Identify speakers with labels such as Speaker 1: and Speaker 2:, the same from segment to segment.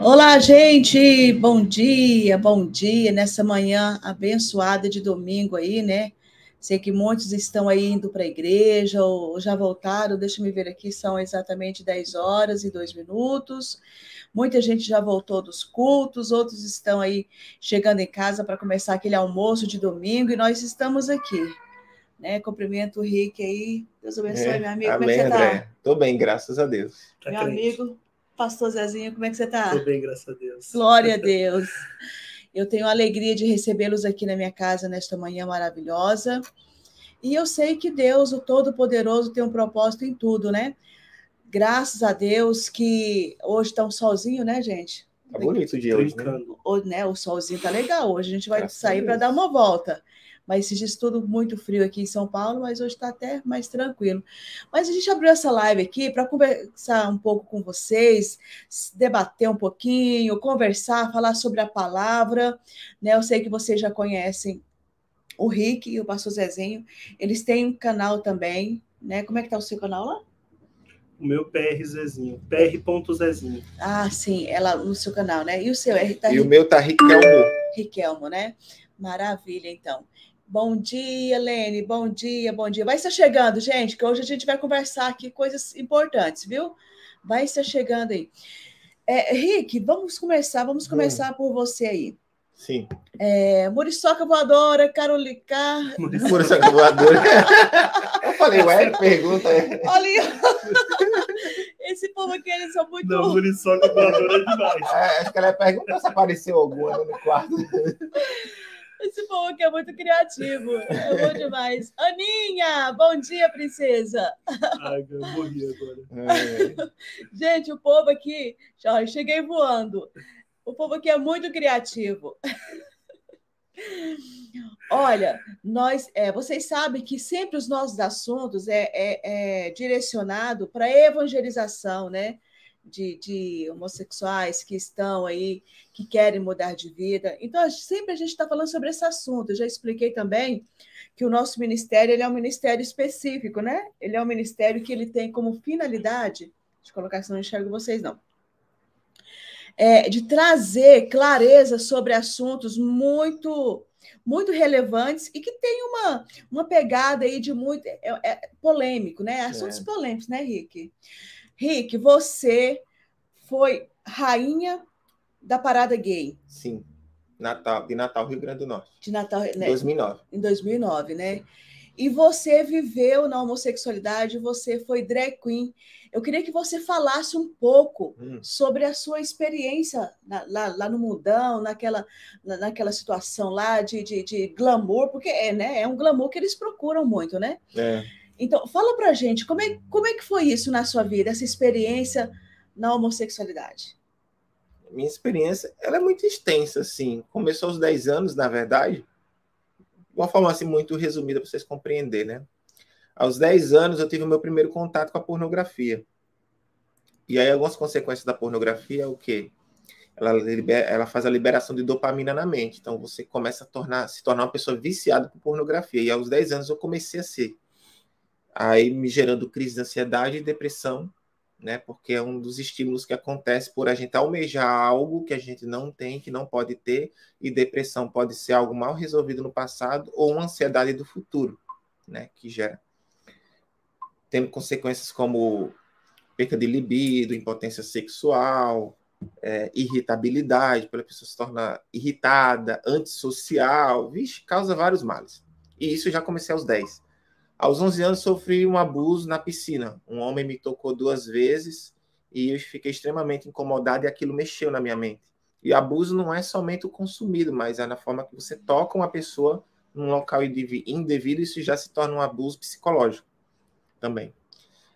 Speaker 1: Olá, gente! Bom dia, nessa manhã abençoada de domingo aí, né? Sei que muitos estão aí indo para a igreja ou já voltaram, deixa eu ver aqui, são exatamente 10 horas e 2 minutos. Muita gente já voltou dos cultos, outros estão aí chegando em casa para começar aquele almoço de domingo e nós estamos aqui, né? Cumprimento o Rick aí, Deus abençoe, meu amigo, como é que
Speaker 2: Amém,
Speaker 1: você está?
Speaker 2: André. Estou bem, graças a Deus.
Speaker 1: Meu amigo, pastor Zezinho, como é que você está?
Speaker 3: Estou bem, graças a Deus.
Speaker 1: Glória a Deus. Eu tenho a alegria de recebê-los aqui na minha casa nesta manhã maravilhosa. E eu sei que Deus, o Todo-Poderoso, tem um propósito em tudo, né? Graças a Deus que hoje está um solzinho, né, gente?
Speaker 2: Tá bonito o dia hoje, né?
Speaker 1: Né? O solzinho tá legal. Hoje a gente vai
Speaker 2: Graças
Speaker 1: sair para dar uma volta. Mas esses dias tudo muito frio aqui em São Paulo, mas hoje está até mais tranquilo. Mas a gente abriu essa live aqui para conversar um pouco com vocês, debater um pouquinho, conversar, falar sobre a palavra, né? Eu sei que vocês já conhecem o Rick e o pastor Zezinho. Eles têm um canal também, né? Como é que tá o seu canal lá?
Speaker 3: O meu PR Zezinho, PR.Zezinho.
Speaker 1: Ah, sim, ela no seu canal, né? E o seu R tá
Speaker 2: E o meu tá Riquelmo.
Speaker 1: Riquelmo, né? Maravilha, então. Bom dia, Lene. Bom dia, bom dia. Vai estar chegando, gente, que hoje a gente vai conversar aqui coisas importantes, viu? Vai estar chegando aí. Rick, vamos começar por você aí.
Speaker 2: Sim.
Speaker 1: Muriçoca voadora, Carolicar.
Speaker 2: Muriçoca voadora. Eu falei, ué, pergunta aí.
Speaker 1: Olha, esse povo aqui, eles são muito...
Speaker 3: Não, Muriçoca voadora é demais.
Speaker 2: Acho que ela perguntou se apareceu alguma no quarto.
Speaker 1: Esse povo aqui é muito criativo. É bom demais. Aninha, bom dia, princesa.
Speaker 3: Ai, eu morri agora.
Speaker 1: Gente, o povo aqui... Já cheguei voando. O povo aqui é muito criativo. Olha, vocês sabem que sempre os nossos assuntos é direcionado para a evangelização, né? De homossexuais que estão aí, que querem mudar de vida. Então, sempre a gente está falando sobre esse assunto. Eu já expliquei também que o nosso ministério ele é um ministério específico, né? Ele é um ministério que ele tem como finalidade, deixa eu colocar, senão não enxergo vocês, não. De trazer clareza sobre assuntos muito relevantes e que tem uma pegada aí de muito polêmico, né? Assuntos polêmicos, né, Rick? Rick, você foi rainha da parada gay.
Speaker 2: Sim. De Natal, Rio Grande do Norte.
Speaker 1: De Natal, né?
Speaker 2: 2009.
Speaker 1: Em 2009, né? Sim. E você viveu na homossexualidade, você foi drag queen. Eu queria que você falasse um pouco sobre a sua experiência lá no mundão, naquela situação lá de glamour, porque é um glamour que eles procuram muito, né? Então, fala pra gente, como é que foi isso na sua vida, essa experiência na homossexualidade?
Speaker 2: Minha experiência, ela é muito extensa, assim. Começou aos 10 anos, na verdade. De uma forma assim, muito resumida para vocês compreenderem, né? Aos 10 anos, eu tive o meu primeiro contato com a pornografia. E aí, algumas consequências da pornografia é o quê? Ela faz a liberação de dopamina na mente. Então, você começa a se tornar uma pessoa viciada por pornografia. E aos 10 anos, eu comecei a ser. Aí, me gerando crise de ansiedade e depressão, né? Porque é um dos estímulos que acontece por a gente almejar algo que a gente não tem, que não pode ter, e depressão pode ser algo mal resolvido no passado ou uma ansiedade do futuro, né? Que gera. Tem consequências como perca de libido, impotência sexual, irritabilidade, a pessoa se torna irritada, antissocial, causa vários males. E isso eu já comecei aos 10. Aos 11 anos, sofri um abuso na piscina. Um homem me tocou 2 vezes e eu fiquei extremamente incomodado e aquilo mexeu na minha mente. E abuso não é somente o consumido, mas é na forma que você toca uma pessoa num local indevido, isso já se torna um abuso psicológico também.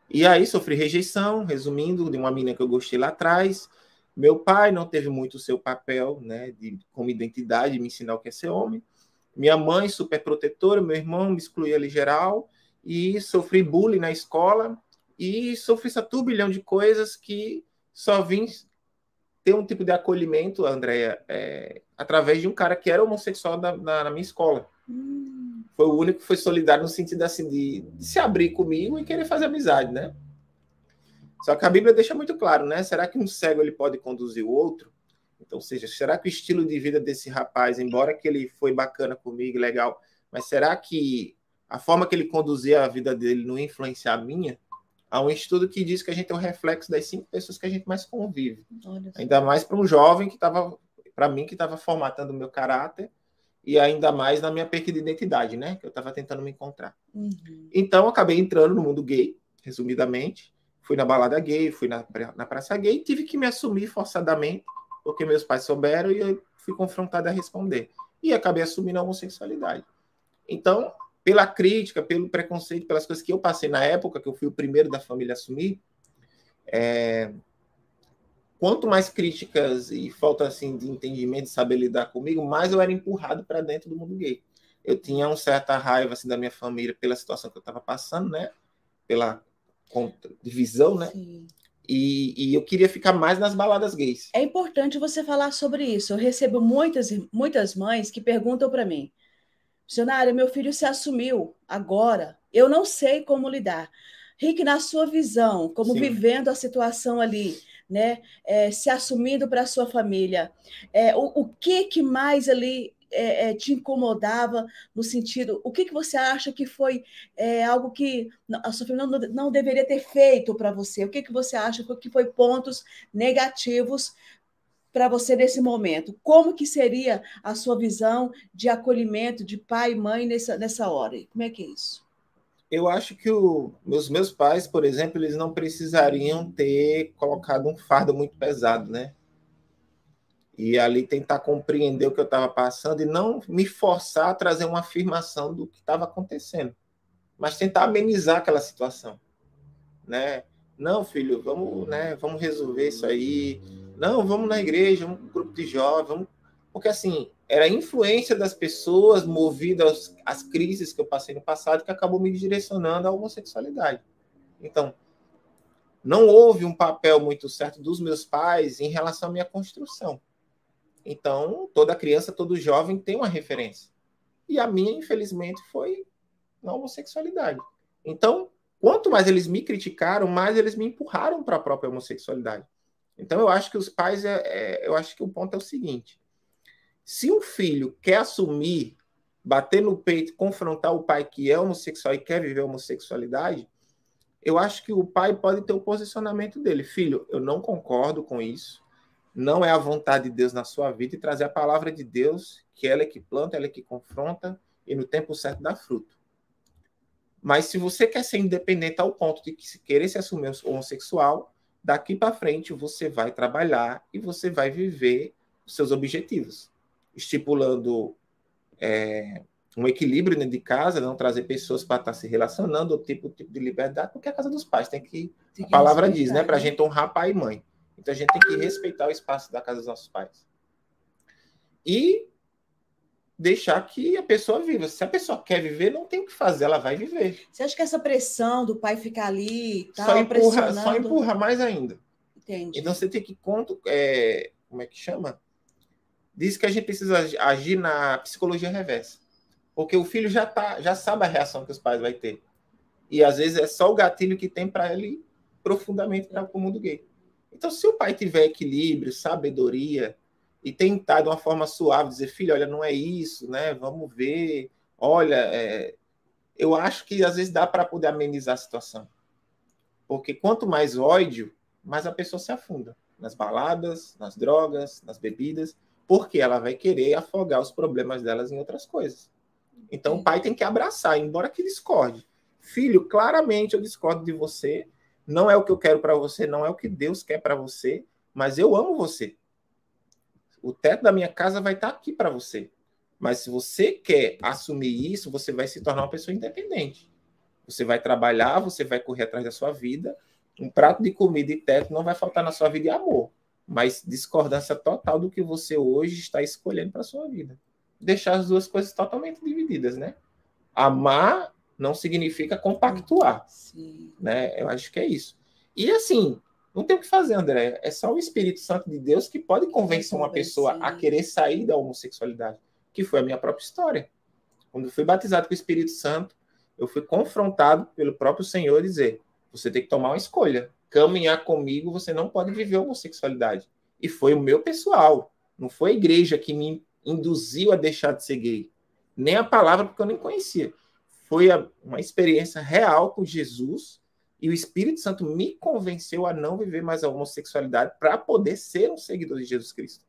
Speaker 2: E aí sofri rejeição, resumindo, de uma menina que eu gostei lá atrás. Meu pai não teve muito o seu papel, né, como identidade, me ensinar o que é ser homem. Minha mãe, super protetora, meu irmão me excluía ali geral, e sofri bullying na escola, e sofri esse turbilhão de coisas que só vim ter um tipo de acolhimento, Andréia, através de um cara que era homossexual na minha escola. Foi o único que foi solidário no sentido assim, de se abrir comigo e querer fazer amizade, né? Só que a Bíblia deixa muito claro, né? Será que um cego ele pode conduzir o outro? Então, ou seja, será que o estilo de vida desse rapaz, embora que ele foi bacana comigo, legal, mas será que a forma que ele conduzia a vida dele não influencia a minha? Há um estudo que diz que a gente é o reflexo das 5 pessoas que a gente mais convive. Ainda mais para um jovem que estava, para mim, que estava formatando o meu caráter e ainda mais na minha perda de identidade, né? Que eu estava tentando me encontrar. Então, eu acabei entrando no mundo gay, resumidamente. Fui na balada gay, fui na praça gay, tive que me assumir forçadamente, porque meus pais souberam e eu fui confrontado a responder. E acabei assumindo a homossexualidade. Então, pela crítica, pelo preconceito, pelas coisas que eu passei na época, que eu fui o primeiro da família a assumir, quanto mais críticas e falta assim, de entendimento, de saber lidar comigo, mais eu era empurrado para dentro do mundo gay. Eu tinha uma certa raiva assim, da minha família pela situação que eu estava passando, né? Pela divisão, né?
Speaker 1: Sim.
Speaker 2: E eu queria ficar mais nas baladas gays.
Speaker 1: É importante você falar sobre isso. Eu recebo muitas mães que perguntam para mim: missionária, meu filho se assumiu agora, eu não sei como lidar. Rick, na sua visão, como
Speaker 2: Sim.
Speaker 1: vivendo a situação ali, né, se assumindo para a sua família, o que mais ali te incomodava no sentido, o que você acha que foi algo que a sua família não deveria ter feito para você? O que você acha que foi pontos negativos para você nesse momento? Como que seria a sua visão de acolhimento de pai e mãe nessa hora? Como é que é isso?
Speaker 2: Eu acho que meus pais, por exemplo, eles não precisariam ter colocado um fardo muito pesado, né? E ali tentar compreender o que eu estava passando e não me forçar a trazer uma afirmação do que estava acontecendo, mas tentar amenizar aquela situação, né? Não, filho, vamos, né, vamos resolver isso aí. Não, vamos na igreja, vamos para um grupo de jovens, vamos... porque assim, era a influência das pessoas movida às crises que eu passei no passado que acabou me direcionando à homossexualidade. Então, não houve um papel muito certo dos meus pais em relação à minha construção. Então, toda criança, todo jovem tem uma referência. E a minha, infelizmente, foi na homossexualidade. Então, quanto mais eles me criticaram, mais eles me empurraram para a própria homossexualidade. Então, eu acho que os pais, eu acho que o ponto é o seguinte: se um filho quer assumir, bater no peito, confrontar o pai que é homossexual e quer viver a homossexualidade, eu acho que o pai pode ter o posicionamento dele. Filho, eu não concordo com isso. Não é a vontade de Deus na sua vida, e trazer a palavra de Deus, que ela é que planta, ela é que confronta, e no tempo certo dá fruto. Mas se você quer ser independente ao ponto de querer se assumir homossexual, daqui para frente você vai trabalhar e você vai viver os seus objetivos, estipulando um equilíbrio dentro de casa, não trazer pessoas para estar se relacionando, outro tipo de liberdade, porque é a casa dos pais tem que a palavra diz, né, para a gente honrar pai e mãe. Então a gente tem que respeitar o espaço da casa dos nossos pais. E deixar que a pessoa viva. Se a pessoa quer viver, não tem o que fazer, ela vai viver.
Speaker 1: Você acha que essa pressão do pai ficar ali,
Speaker 2: só empurra mais ainda.
Speaker 1: Entendi.
Speaker 2: Então você tem que como é que chama? Diz que a gente precisa agir na psicologia reversa. Porque o filho já sabe a reação que os pais vão ter. E às vezes é só o gatilho que tem para ele ir profundamente para o mundo gay. Então, se o pai tiver equilíbrio, sabedoria, e tentar de uma forma suave dizer, filho, olha, não é isso, né? Vamos ver. Olha, eu acho que às vezes dá para poder amenizar a situação. Porque quanto mais ódio, mais a pessoa se afunda. Nas baladas, nas drogas, nas bebidas, porque ela vai querer afogar os problemas delas em outras coisas. Então, o pai tem que abraçar, embora que discorde. Filho, claramente eu discordo de você. Não é o que eu quero para você, não é o que Deus quer para você, mas eu amo você. O teto da minha casa vai estar aqui para você. Mas se você quer assumir isso, você vai se tornar uma pessoa independente. Você vai trabalhar, você vai correr atrás da sua vida. Um prato de comida e teto não vai faltar na sua vida, e amor. Mas discordância total do que você hoje está escolhendo para a sua vida. Deixar as duas coisas totalmente divididas, né? Amar não significa compactuar.
Speaker 1: Sim.
Speaker 2: Né? Eu acho que é isso. E assim, não tem o que fazer, André. É só o Espírito Santo de Deus que pode convencer uma pessoa a querer sair da homossexualidade, que foi a minha própria história. Quando eu fui batizado com o Espírito Santo, eu fui confrontado pelo próprio Senhor dizer, você tem que tomar uma escolha. Caminhar comigo, você não pode viver a homossexualidade. E foi o meu pessoal. Não foi a igreja que me induziu a deixar de ser gay. Nem a palavra, porque eu nem conhecia. Foi uma experiência real com Jesus e o Espírito Santo me convenceu a não viver mais a homossexualidade para poder ser um seguidor de Jesus Cristo.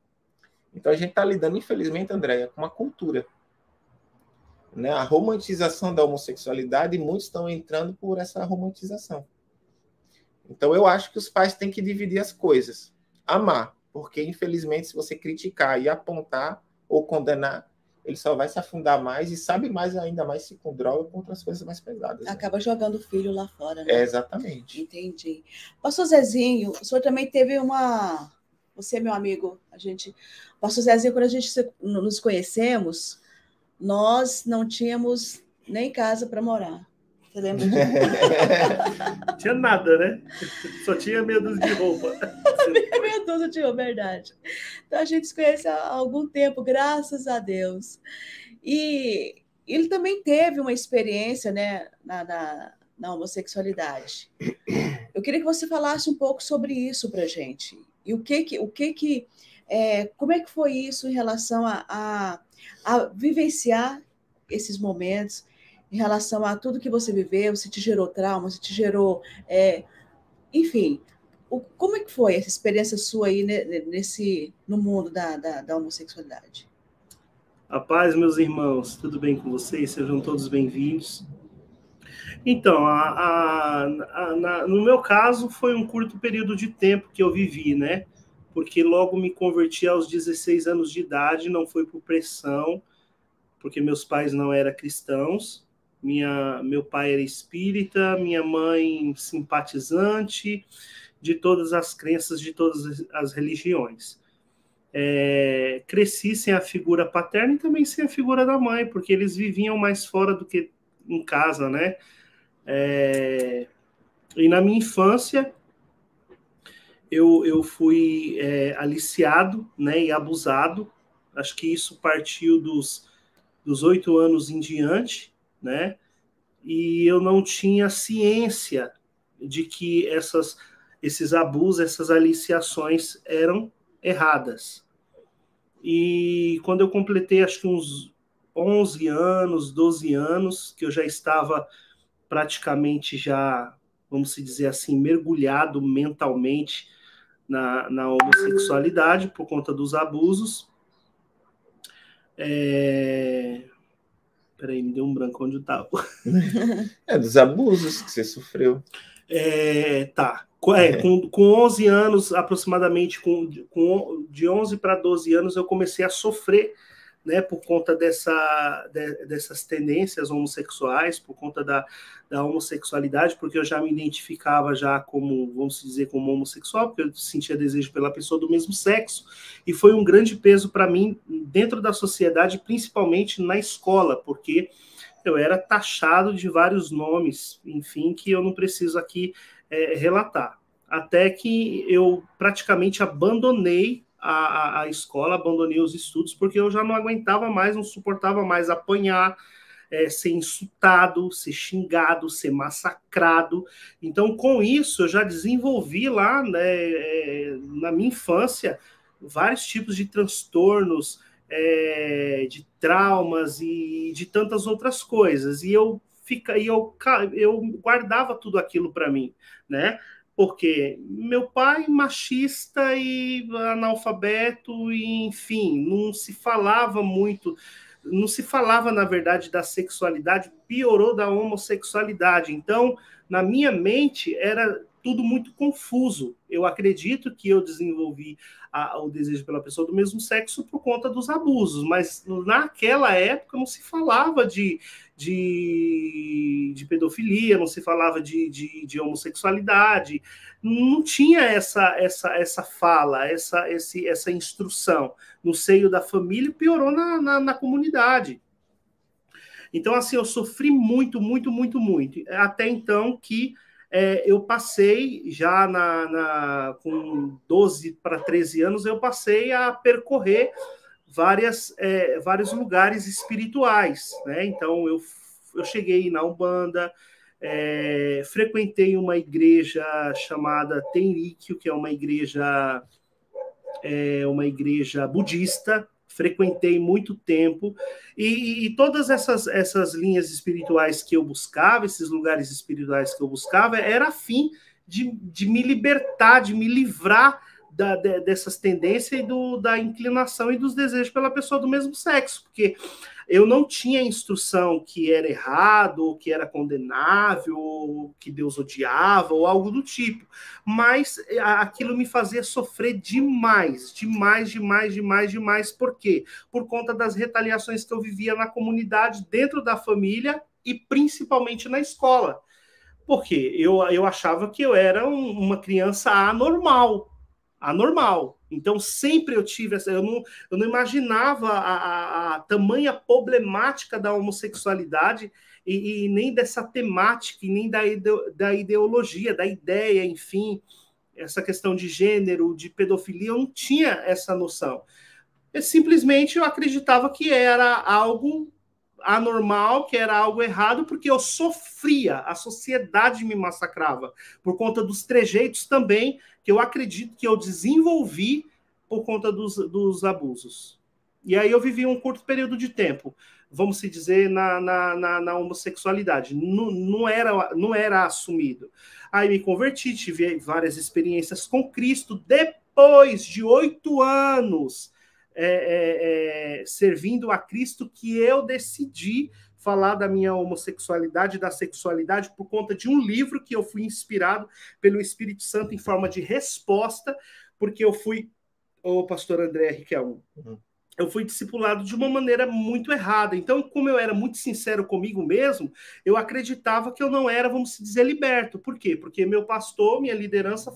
Speaker 2: Então a gente está lidando, infelizmente, Andréia, com uma cultura, né? A romantização da homossexualidade, e muitos estão entrando por essa romantização. Então eu acho que os pais têm que dividir as coisas. Amar, porque infelizmente se você criticar e apontar ou condenar, ele só vai se afundar mais e sabe mais ainda mais se com droga com outras coisas mais pesadas.
Speaker 1: Acaba jogando o filho lá fora, né?
Speaker 2: É, exatamente.
Speaker 1: Entendi. Pastor Zezinho, o senhor também teve uma... Você, meu amigo, Pastor Zezinho, quando a gente nos conhecemos, nós não tínhamos nem casa para morar. Você lembra disso?
Speaker 3: Tinha nada, né? Só tinha meia dúzia de roupa.
Speaker 1: Meia dúzia de roupa, verdade. Então a gente se conhece há algum tempo, graças a Deus. E ele também teve uma experiência, né, na homossexualidade. Eu queria que você falasse um pouco sobre isso para a gente. E como é que foi isso em relação a vivenciar esses momentos, em relação a tudo que você viveu, se te gerou trauma, se te gerou... enfim, como é que foi essa experiência sua aí no mundo da homossexualidade?
Speaker 3: A paz, meus irmãos, tudo bem com vocês? Sejam todos bem-vindos. Então, no meu caso, foi um curto período de tempo que eu vivi, né? Porque logo me converti aos 16 anos de idade, não foi por pressão, porque meus pais não eram cristãos. Meu pai era espírita, minha mãe simpatizante de todas as crenças, de todas as religiões. Cresci sem a figura paterna e também sem a figura da mãe, porque eles viviam mais fora do que em casa, né? E na minha infância eu fui aliciado, né, e abusado. Acho que isso partiu dos 8 anos em diante, né? E eu não tinha ciência de que esses abusos, essas aliciações eram erradas. E quando eu completei, acho que uns 11 anos, 12 anos, que eu já estava praticamente já, vamos dizer assim, mergulhado mentalmente na homossexualidade por conta dos abusos. Peraí, me deu um branco onde eu estava.
Speaker 2: Dos abusos que você sofreu.
Speaker 3: Tá. Com 11 anos, aproximadamente, de 11 para 12 anos, eu comecei a sofrer, né, por conta dessas tendências homossexuais, por conta da homossexualidade, porque eu já me identificava já como, vamos dizer, como homossexual, porque eu sentia desejo pela pessoa do mesmo sexo, e foi um grande peso para mim dentro da sociedade, principalmente na escola, porque eu era taxado de vários nomes, enfim, que eu não preciso aqui relatar. Até que eu praticamente abandonei a escola, abandonei os estudos, porque eu já não aguentava mais, não suportava mais apanhar, ser insultado, ser xingado, ser massacrado. Então, com isso, eu já desenvolvi lá, né, na minha infância, vários tipos de transtornos, de traumas e de tantas outras coisas. E eu guardava tudo aquilo para mim, né? Porque meu pai machista e analfabeto, e, enfim, não se falava muito, não se falava, na verdade, da sexualidade, piorou da homossexualidade. Então, na minha mente, era tudo muito confuso. Eu acredito que eu desenvolvi o desejo pela pessoa do mesmo sexo por conta dos abusos, mas naquela época não se falava de pedofilia, não se falava de homossexualidade, não tinha essa fala, essa instrução no seio da família, piorou na comunidade. Então, assim, eu sofri muito, muito, muito, muito, até então que eu passei, já com 12 para 13 anos, eu passei a percorrer vários lugares espirituais, né? Então, eu cheguei na Umbanda, frequentei uma igreja chamada Tenríquio, que é uma igreja uma igreja budista, frequentei muito tempo, e todas essas linhas espirituais que eu buscava, esses lugares espirituais que eu buscava, era a fim de me libertar, de me livrar dessas tendências e da inclinação e dos desejos pela pessoa do mesmo sexo, porque eu não tinha instrução que era errado, ou que era condenável, ou que Deus odiava, ou algo do tipo. Mas aquilo me fazia sofrer demais. Por quê? Por conta das retaliações que eu vivia na comunidade, dentro da família e principalmente na escola. Porque eu achava que eu era uma criança anormal. Então, sempre eu tive essa... Eu não imaginava a tamanha problemática da homossexualidade e nem dessa temática, e nem da ideologia, da ideia, enfim, essa questão de gênero, de pedofilia, eu não tinha essa noção. Simplesmente eu acreditava que era algo anormal, que era algo errado, porque eu sofria, a sociedade me massacrava, por conta dos trejeitos também, que eu acredito que eu desenvolvi por conta dos abusos. E aí eu vivi um curto período de tempo, vamos se dizer, na homossexualidade. Não era assumido. Aí me converti, tive várias experiências com Cristo, depois de 8 anos servindo a Cristo, que eu decidi falar da minha homossexualidade, da sexualidade, por conta de um livro que eu fui inspirado pelo Espírito Santo em forma de resposta, porque eu fui, pastor André Riquelme, eu fui discipulado de uma maneira muito errada. Então, como eu era muito sincero comigo mesmo, eu acreditava que eu não era, vamos dizer, liberto. Por quê? Porque meu pastor, minha liderança,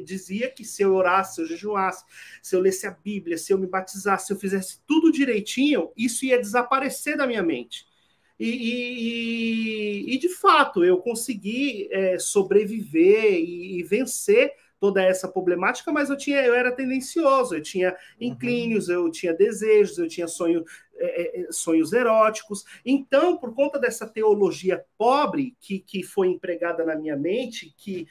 Speaker 3: dizia que se eu orasse, se eu jejuasse, se eu lesse a Bíblia, se eu me batizasse, se eu fizesse tudo direitinho, isso ia desaparecer da minha mente. E de fato, eu consegui sobreviver e vencer toda essa problemática, mas eu era tendencioso, eu tinha inclínios, eu tinha desejos, eu tinha sonhos eróticos. Então, por conta dessa teologia pobre que foi empregada na minha mente, que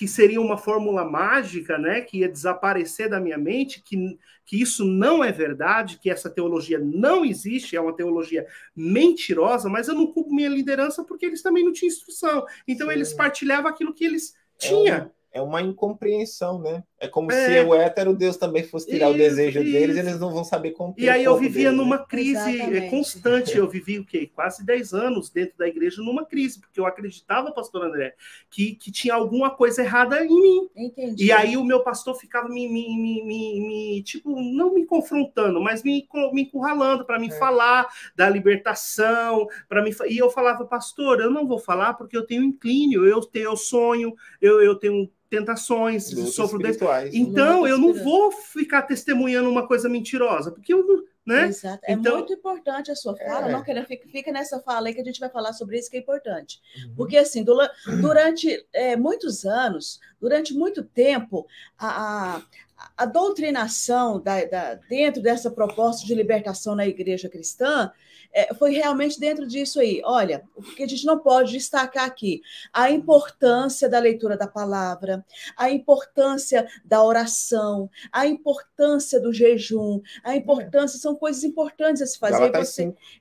Speaker 3: seria uma fórmula mágica, né, que ia desaparecer da minha mente, que isso não é verdade, que essa teologia não existe, é uma teologia mentirosa, mas eu não culpo minha liderança porque eles também não tinham instrução. Então, eles partilhavam aquilo que eles tinham.
Speaker 2: É uma incompreensão, né? É como se o hétero Deus também fosse tirar o desejo deles, eles não vão saber como.
Speaker 3: E aí eu vivia
Speaker 2: deles,
Speaker 3: numa
Speaker 2: né?
Speaker 3: crise constante. Eu vivi o quê? Quase 10 anos dentro da igreja numa crise, porque eu acreditava, pastor André, que tinha alguma coisa errada em mim.
Speaker 1: Entendi.
Speaker 3: E aí o meu pastor ficava tipo, não me confrontando, mas me encurralando para me falar da libertação, e eu falava, pastor, eu não vou falar porque eu tenho inclínio, eu sonho, eu tenho tentações, sofro espirituais. Então, eu não vou ficar testemunhando uma coisa mentirosa, porque eu, né?
Speaker 1: Exato. Então, muito importante a sua fala, não querendo fica nessa fala aí que a gente vai falar sobre isso, que é importante. Porque, assim, durante muitos anos, durante muito tempo, a doutrinação dentro dessa proposta de libertação na igreja cristã foi realmente dentro disso aí. Olha, o que a gente não pode destacar aqui, a importância da leitura da palavra, a importância da oração, a importância do jejum, a importância, são coisas importantes a se fazer,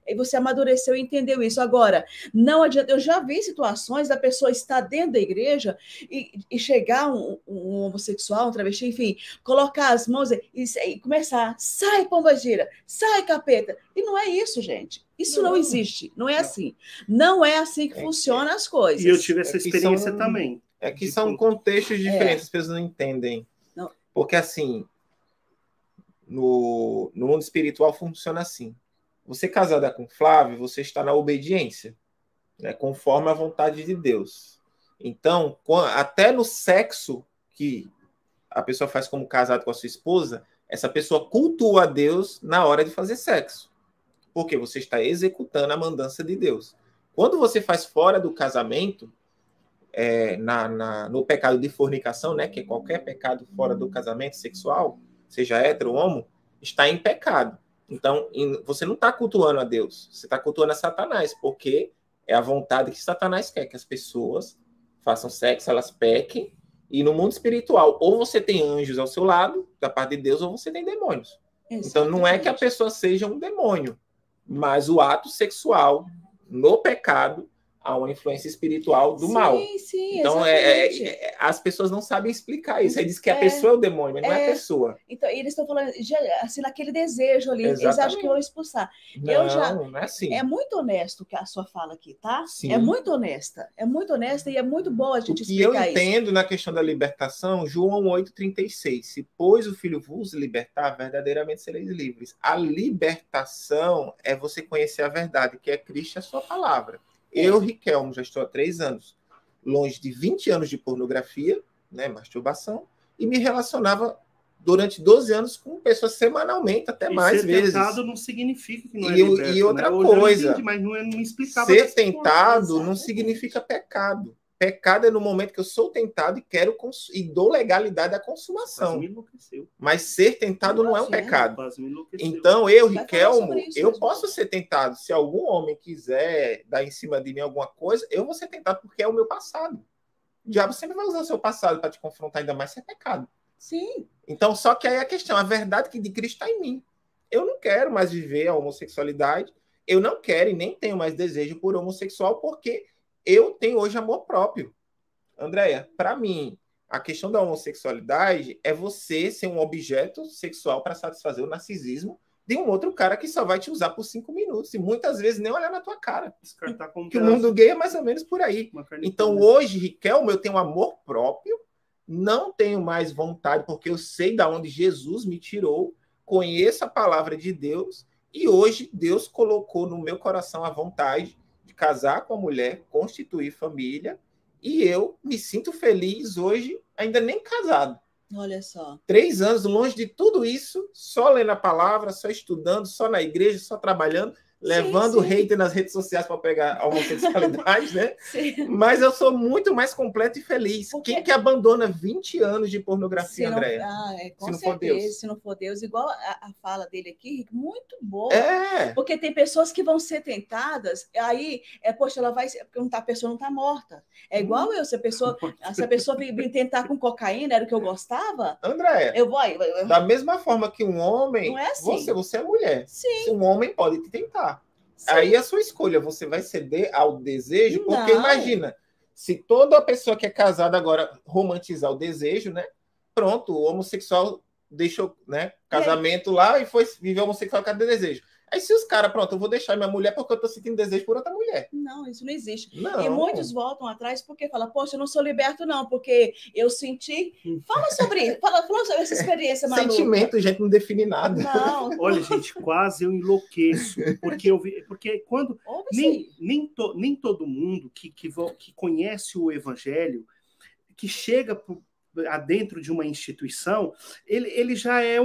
Speaker 1: e você amadureceu e entendeu isso. Agora, não adianta, eu já vi situações da pessoa estar dentro da igreja e chegar um homossexual, um travesti, enfim, colocar as mãos e começar, sai pombagira, sai capeta, e não é isso, gente. Isso não existe, não é assim. Não é assim que funcionam as coisas.
Speaker 3: E eu tive essa experiência também.
Speaker 2: É que são contextos diferentes, as pessoas não entendem.
Speaker 1: Não.
Speaker 2: Porque, assim, no mundo espiritual funciona assim. Você casada com Flávio, você está na obediência, né, conforme a vontade de Deus. Então, até no sexo que a pessoa faz como casado com a sua esposa, essa pessoa cultua a Deus na hora de fazer sexo. Porque você está executando a mandança de Deus. Quando você faz fora do casamento, no pecado de fornicação, né, que é qualquer pecado fora do casamento sexual, seja hétero ou homo, está em pecado. Então, você não está cultuando a Deus, você está cultuando a Satanás, porque é a vontade que Satanás quer, que as pessoas façam sexo, elas pequem, E no mundo espiritual, ou você tem anjos ao seu lado, da parte de Deus, ou você tem demônios.
Speaker 1: Exatamente.
Speaker 2: Então, não é que a pessoa seja um demônio, mas o ato sexual, no pecado, há uma influência espiritual do mal.
Speaker 1: Sim,
Speaker 2: então, as pessoas não sabem explicar isso. Aí diz que a pessoa é o demônio, mas não é a pessoa.
Speaker 1: Então, eles estão falando, assim, naquele desejo ali,
Speaker 2: Exatamente.
Speaker 1: eles acham que vão expulsar.
Speaker 2: Não é assim.
Speaker 1: É muito honesto que a sua fala aqui, tá?
Speaker 2: Sim.
Speaker 1: É muito honesta e é muito boa a gente explicar isso.
Speaker 2: O que eu entendo na questão da libertação, João 8,36, se pois o Filho vos libertar, verdadeiramente sereis livres. A libertação é você conhecer a verdade, que é Cristo e a sua palavra. Eu, Riquelmo, já estou há 3 anos longe de 20 anos de pornografia, né, masturbação, e me relacionava durante 12 anos com pessoas semanalmente, até mais vezes.
Speaker 3: Ser tentado não significa que não é liberto,
Speaker 2: e outra
Speaker 3: né?
Speaker 2: coisa,
Speaker 3: entendi, mas não explicava.
Speaker 2: Ser tentado não significa pecado. Pecado é no momento que eu sou tentado e quero e dou legalidade à consumação.
Speaker 3: Quase me enlouqueceu.
Speaker 2: Mas ser tentado não é um pecado.
Speaker 3: Quase me enlouqueceu.
Speaker 2: Então, eu, Riquelmo, eu posso ser tentado. Se algum homem quiser dar em cima de mim alguma coisa, eu vou ser tentado porque é o meu passado. O diabo sempre vai usar o seu passado para te confrontar, ainda mais se é pecado.
Speaker 1: Sim.
Speaker 2: Então, só que aí a questão, a verdade que de Cristo está em mim. Eu não quero mais viver a homossexualidade, eu não quero e nem tenho mais desejo por homossexual, porque eu tenho hoje amor próprio. Andréia, para mim, a questão da homossexualidade é você ser um objeto sexual para satisfazer o narcisismo de um outro cara que só vai te usar por 5 minutos e muitas vezes nem olhar na tua cara. Que o mundo gay é mais ou menos por aí. Então, hoje, Riquelmo, eu tenho amor próprio, não tenho mais vontade, porque eu sei de onde Jesus me tirou, conheço a palavra de Deus e hoje Deus colocou no meu coração a vontade de casar com a mulher, constituir família, e eu me sinto feliz hoje, ainda nem casado.
Speaker 1: Olha só.
Speaker 2: 3 anos longe de tudo isso, só lendo a palavra, só estudando, só na igreja, só trabalhando, levando hater nas redes sociais para pegar a homossexualidade, né?
Speaker 1: Sim.
Speaker 2: Mas eu sou muito mais completo e feliz. Porque... Quem que abandona 20 anos de pornografia, Andréia?
Speaker 1: Com certeza, se não for Deus. Igual a fala dele aqui, muito boa. Porque tem pessoas que vão ser tentadas, aí, poxa, ela vai... Porque a pessoa não está morta. É igual eu, se a pessoa vir tentar com cocaína, era o que eu gostava...
Speaker 2: Andréia, da mesma forma que um homem...
Speaker 1: Não é assim.
Speaker 2: Você é mulher.
Speaker 1: Sim.
Speaker 2: Um homem pode te tentar.
Speaker 1: Sim.
Speaker 2: Aí a sua escolha, você vai ceder ao desejo, porque imagina, se toda pessoa que é casada agora romantizar o desejo, né? Pronto, o homossexual deixou, né, casamento lá e foi viver homossexual por causa do desejo. Aí se os caras, pronto, eu vou deixar minha mulher porque eu tô sentindo desejo por outra mulher.
Speaker 1: Não, isso não existe.
Speaker 2: Não.
Speaker 1: E muitos voltam atrás porque falam, poxa, eu não sou liberto não, porque eu senti... Fala sobre isso, fala sobre essa experiência maluca.
Speaker 2: Sentimento, gente, não define nada.
Speaker 1: Não.
Speaker 3: Olha, gente, quase eu enlouqueço, porque quando... Nem todo mundo que conhece o evangelho, que chega dentro de uma instituição, ele já é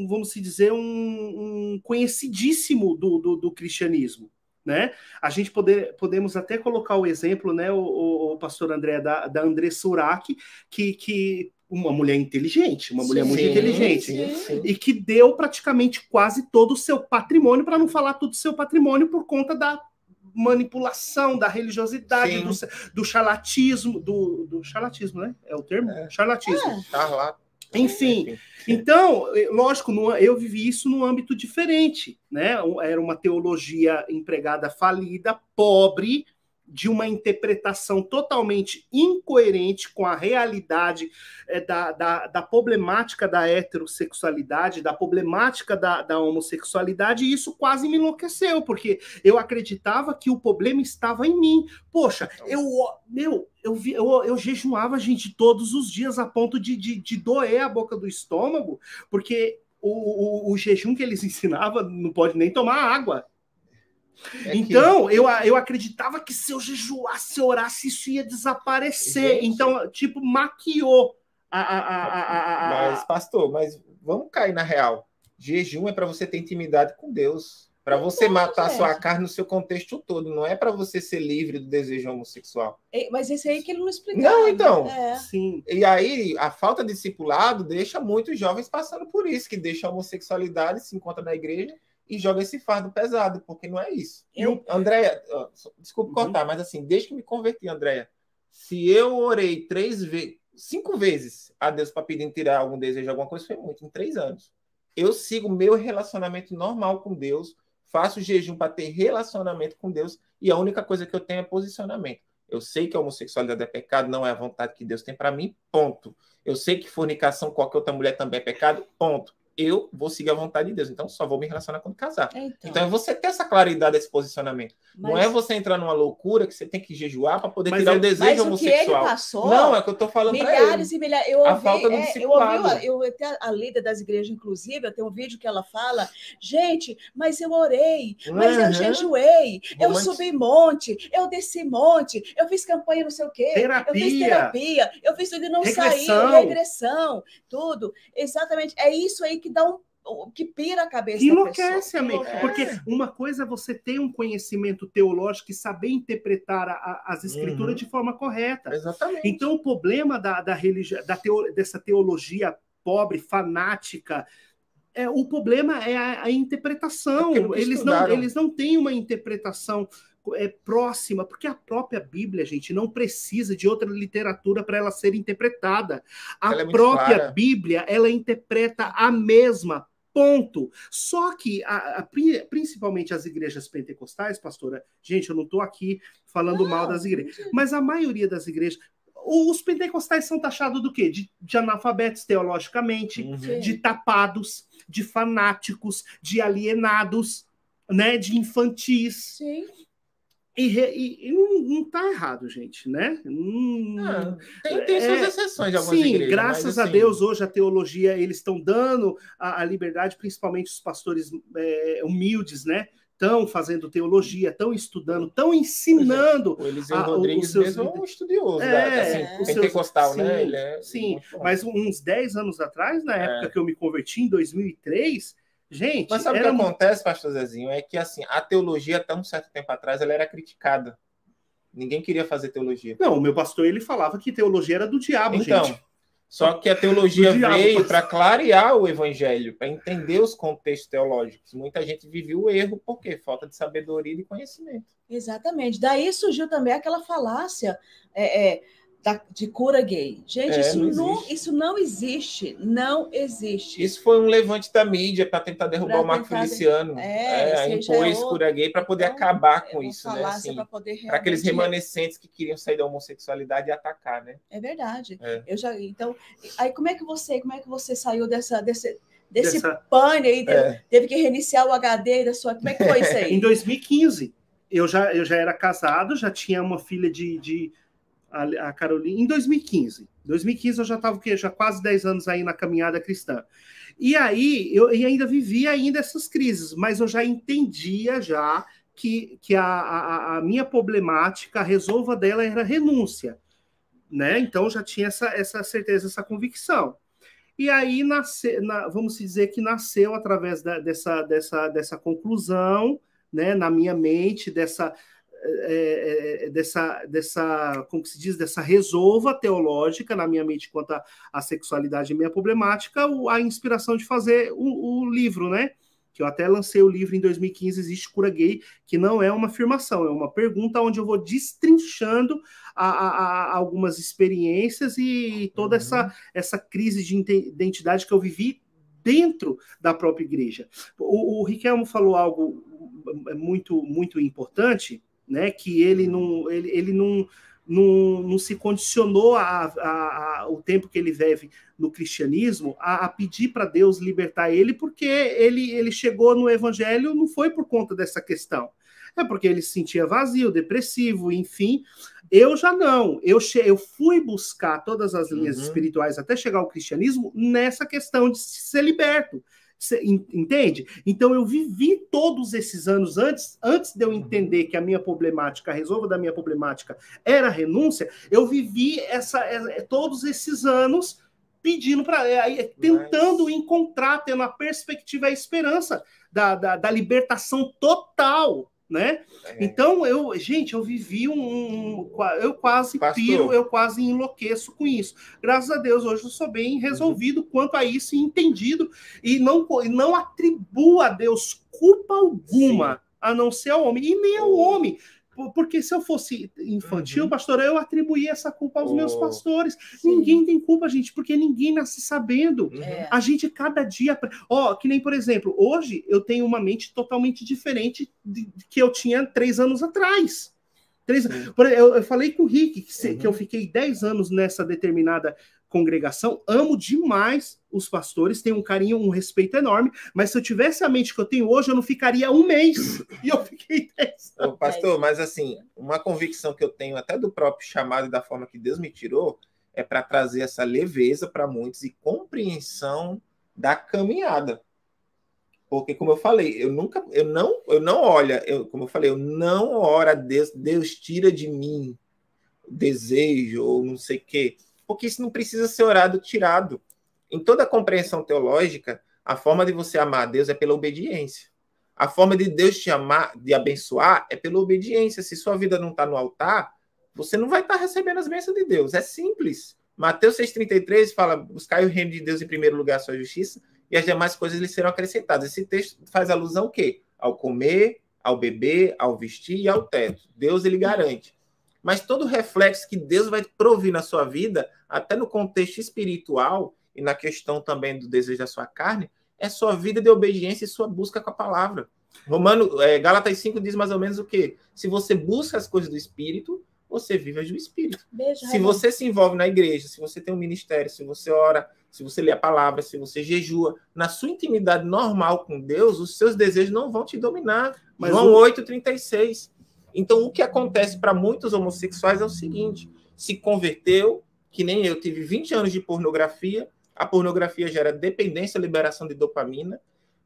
Speaker 3: vamos dizer, um conhecidíssimo do cristianismo, né? A gente podemos até colocar o exemplo, né, o pastor André, da Andressa Urach, que uma mulher inteligente, mulher muito inteligente, e que deu praticamente quase todo o seu patrimônio, para não falar todo o seu patrimônio, por conta da manipulação, da religiosidade, do charlatismo, do charlatismo, né? É o termo? Charlatismo. Enfim, então, lógico, eu vivi isso num âmbito diferente, né? Era uma teologia empregada falida, pobre, de uma interpretação totalmente incoerente com a realidade da problemática da heterossexualidade, da problemática da homossexualidade, e isso quase me enlouqueceu, porque eu acreditava que o problema estava em mim. Poxa, eu jejuava, gente, todos os dias a ponto de doer a boca do estômago, porque o jejum que eles ensinavam não pode nem tomar água. Então, eu acreditava que se eu jejuasse, orasse, isso ia desaparecer. Gente, então, tipo, maquiou
Speaker 2: Mas, pastor, vamos cair na real. Jejum é para você ter intimidade com Deus. Para você matar sua carne no seu contexto todo. Não é para você ser livre do desejo homossexual.
Speaker 1: Mas esse aí que ele não explicou.
Speaker 2: Não, então.
Speaker 3: Sim.
Speaker 2: E aí, a falta de discipulado deixa muitos jovens passando por isso, que deixa a homossexualidade, se encontra na igreja e joga esse fardo pesado, porque não é isso. Andréia, desculpa cortar, mas assim, desde que me converti, Andréia, se eu orei 3 vezes, 5 vezes a Deus para pedir tirar algum desejo, alguma coisa, foi muito, em 3 anos. Eu sigo meu relacionamento normal com Deus, faço jejum para ter relacionamento com Deus, e a única coisa que eu tenho é posicionamento. Eu sei que a homossexualidade é pecado, não é a vontade que Deus tem para mim, ponto. Eu sei que fornicação, qualquer outra mulher também é pecado, ponto. Eu vou seguir a vontade de Deus, então só vou me relacionar quando casar. Então é você ter essa claridade, esse posicionamento. Não é você entrar numa loucura que você tem que jejuar para poder tirar o desejo homossexual.
Speaker 1: Que ele passou,
Speaker 2: não, é o que eu estou falando para ele.
Speaker 1: Milhares e milhares. Eu ouvi,
Speaker 2: falta do discipulado.
Speaker 1: eu ouvi a líder das igrejas, inclusive, eu tenho um vídeo que ela fala, gente, mas eu orei, mas eu jejuei, eu subi monte, eu desci monte, eu fiz campanha não sei o quê, eu fiz terapia, eu fiz tudo e não saí, regressão, tudo. Exatamente, é isso aí que dá que pira a cabeça
Speaker 3: que
Speaker 1: da
Speaker 3: enlouquece,
Speaker 1: pessoa.
Speaker 3: Amigo. Porque uma coisa é você ter um conhecimento teológico e saber interpretar as escrituras de forma correta.
Speaker 2: Exatamente.
Speaker 3: Então, o problema dessa teologia pobre, fanática, o problema é a interpretação. Eles não têm uma interpretação próxima, porque a própria Bíblia, gente, não precisa de outra literatura para ela ser interpretada. A própria Bíblia, ela interpreta a mesma. Ponto. Só que, principalmente as igrejas pentecostais, pastora, gente, eu não estou aqui falando mal das igrejas, mas a maioria das igrejas, os pentecostais são taxados do quê? De analfabetos teologicamente, de tapados, de fanáticos, de alienados, né? De infantis.
Speaker 1: Sim.
Speaker 3: E não está errado, gente, né?
Speaker 2: Tem suas exceções de algumas igrejas.
Speaker 3: Sim, graças a Deus, hoje a teologia, eles estão dando a liberdade, principalmente os pastores humildes, né? Estão fazendo teologia, estão estudando, estão ensinando.
Speaker 2: O Eliseu Rodrigues mesmo é um estudioso, pentecostal, né? Ele
Speaker 3: sim, mas uns 10 anos atrás, na época que eu me converti, em 2003... Gente,
Speaker 2: mas sabe o que acontece, pastor Zezinho? É que assim, a teologia, até um certo tempo atrás, ela era criticada. Ninguém queria fazer teologia.
Speaker 3: Não, o meu pastor, ele falava que teologia era do diabo, gente.
Speaker 2: Só que a teologia veio para clarear o evangelho, para entender os contextos teológicos. Muita gente viveu o erro, por quê? Falta de sabedoria e de conhecimento.
Speaker 1: Exatamente. Daí surgiu também aquela falácia de cura gay. Gente, isso não existe. Não existe.
Speaker 2: Isso foi um levante da mídia para tentar derrubar o Marco Feliciano. Impôs cura gay para poder acabar com isso, né? Assim, para aqueles remanescentes que queriam sair da homossexualidade e atacar, né?
Speaker 1: É verdade. Então, aí como é que você saiu desse pane aí? Teve que reiniciar o HD da sua... Como é que foi isso aí?
Speaker 3: Em 2015, eu já era casado, já tinha uma filha a Carolina, em 2015. 2015 eu já estava já quase 10 anos aí na caminhada cristã. E aí eu ainda vivia essas crises, mas eu já entendia que a minha problemática, a resolva dela era renúncia, né? Então já tinha essa certeza, essa convicção. E aí vamos dizer que nasceu através dessa conclusão, né, na minha mente, dessa como se diz, dessa resolva teológica na minha mente quanto à sexualidade e minha problemática, a inspiração de fazer o livro, né? Que eu até lancei o livro em 2015, Existe Cura Gay, que não é uma afirmação, é uma pergunta onde eu vou destrinchando algumas experiências e toda essa crise de identidade que eu vivi dentro da própria igreja. O Riquelmo falou algo muito, muito importante, né, que ele não se condicionou o tempo que ele vive no cristianismo a pedir para Deus libertar ele, porque ele chegou no evangelho, não foi por conta dessa questão, é porque ele se sentia vazio, depressivo, enfim. Eu já não, eu fui buscar todas as linhas espirituais até chegar ao cristianismo nessa questão de ser liberto. Você entende? Então eu vivi todos esses anos antes de eu entender que a minha problemática, a resolva da minha problemática era a renúncia, eu vivi todos esses anos pedindo tentando encontrar, tendo a perspectiva, a esperança da libertação total, né? Então eu vivi eu quase piro, eu quase enlouqueço com isso. Graças a Deus hoje eu sou bem resolvido quanto a isso e entendido, e não atribuo a Deus culpa alguma, a não ser ao homem, e nem ao homem. Porque se eu fosse infantil, pastor, eu atribuía essa culpa aos meus pastores. Sim. Ninguém tem culpa, gente, porque ninguém nasce sabendo. A gente, cada dia... que nem, por exemplo, hoje eu tenho uma mente totalmente diferente que eu tinha 3 anos atrás. Eu falei com o Rick que eu fiquei 10 anos nessa determinada congregação, amo demais os pastores, tenho um carinho, um respeito enorme, mas se eu tivesse a mente que eu tenho hoje, eu não ficaria 1 mês, e eu fiquei 10 anos.
Speaker 2: Pastor, mas assim, uma convicção que eu tenho até do próprio chamado e da forma que Deus me tirou, é para trazer essa leveza para muitos e compreensão da caminhada. Porque, como eu falei, eu não oro a Deus, Deus tira de mim o desejo, ou não sei o quê, porque isso não precisa ser orado, tirado. Em toda a compreensão teológica, a forma de você amar a Deus é pela obediência. A forma de Deus te amar, de abençoar, é pela obediência. Se sua vida não está no altar, você não vai estar recebendo as bênçãos de Deus. É simples. Mateus 6,33 fala, buscai o reino de Deus em primeiro lugar, a sua justiça, e as demais coisas lhe serão acrescentadas. Esse texto faz alusão ao quê? Ao comer, ao beber, ao vestir e ao teto. Deus, ele garante. Mas todo o reflexo que Deus vai provir na sua vida, até no contexto espiritual e na questão também do desejo da sua carne, é sua vida de obediência e sua busca com a palavra. Gálatas 5 diz mais ou menos o quê? Se você busca as coisas do Espírito, você vive as do Espírito. Se você se envolve na igreja, se você tem um ministério, se você ora, se você lê a palavra, se você jejua, na sua intimidade normal com Deus, os seus desejos não vão te dominar. João 8,36. Então, o que acontece para muitos homossexuais é o seguinte: se converteu, que nem eu, tive 20 anos de pornografia, a pornografia gera dependência, liberação de dopamina,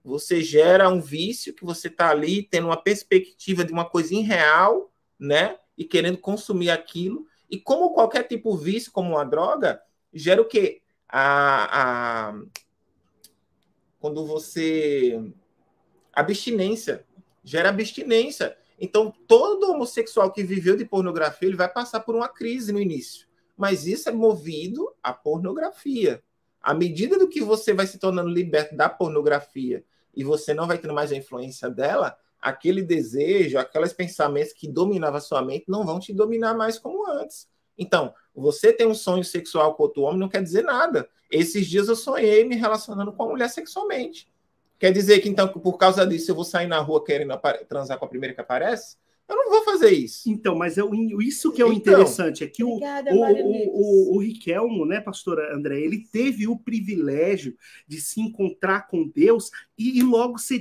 Speaker 2: você gera um vício que você está ali tendo uma perspectiva de uma coisa irreal, né? E querendo consumir aquilo. E como qualquer tipo de vício, como uma droga, gera o quê? Quando você... abstinência. Gera abstinência. Então, todo homossexual que viveu de pornografia, ele vai passar por uma crise no início. Mas isso é movido à pornografia. À medida do que você vai se tornando liberto da pornografia e você não vai tendo mais a influência dela, aquele desejo, aqueles pensamentos que dominavam a sua mente não vão te dominar mais como antes. Então, você tem um sonho sexual com outro homem não quer dizer nada. Esses dias eu sonhei me relacionando com a mulher sexualmente. Quer dizer que, então, por causa disso, eu vou sair na rua querendo transar com a primeira que aparece? Eu não vou fazer isso.
Speaker 3: Então, mas isso que é o interessante, é que o Riquelmo, né, pastora André, ele teve o privilégio de se encontrar com Deus e logo ser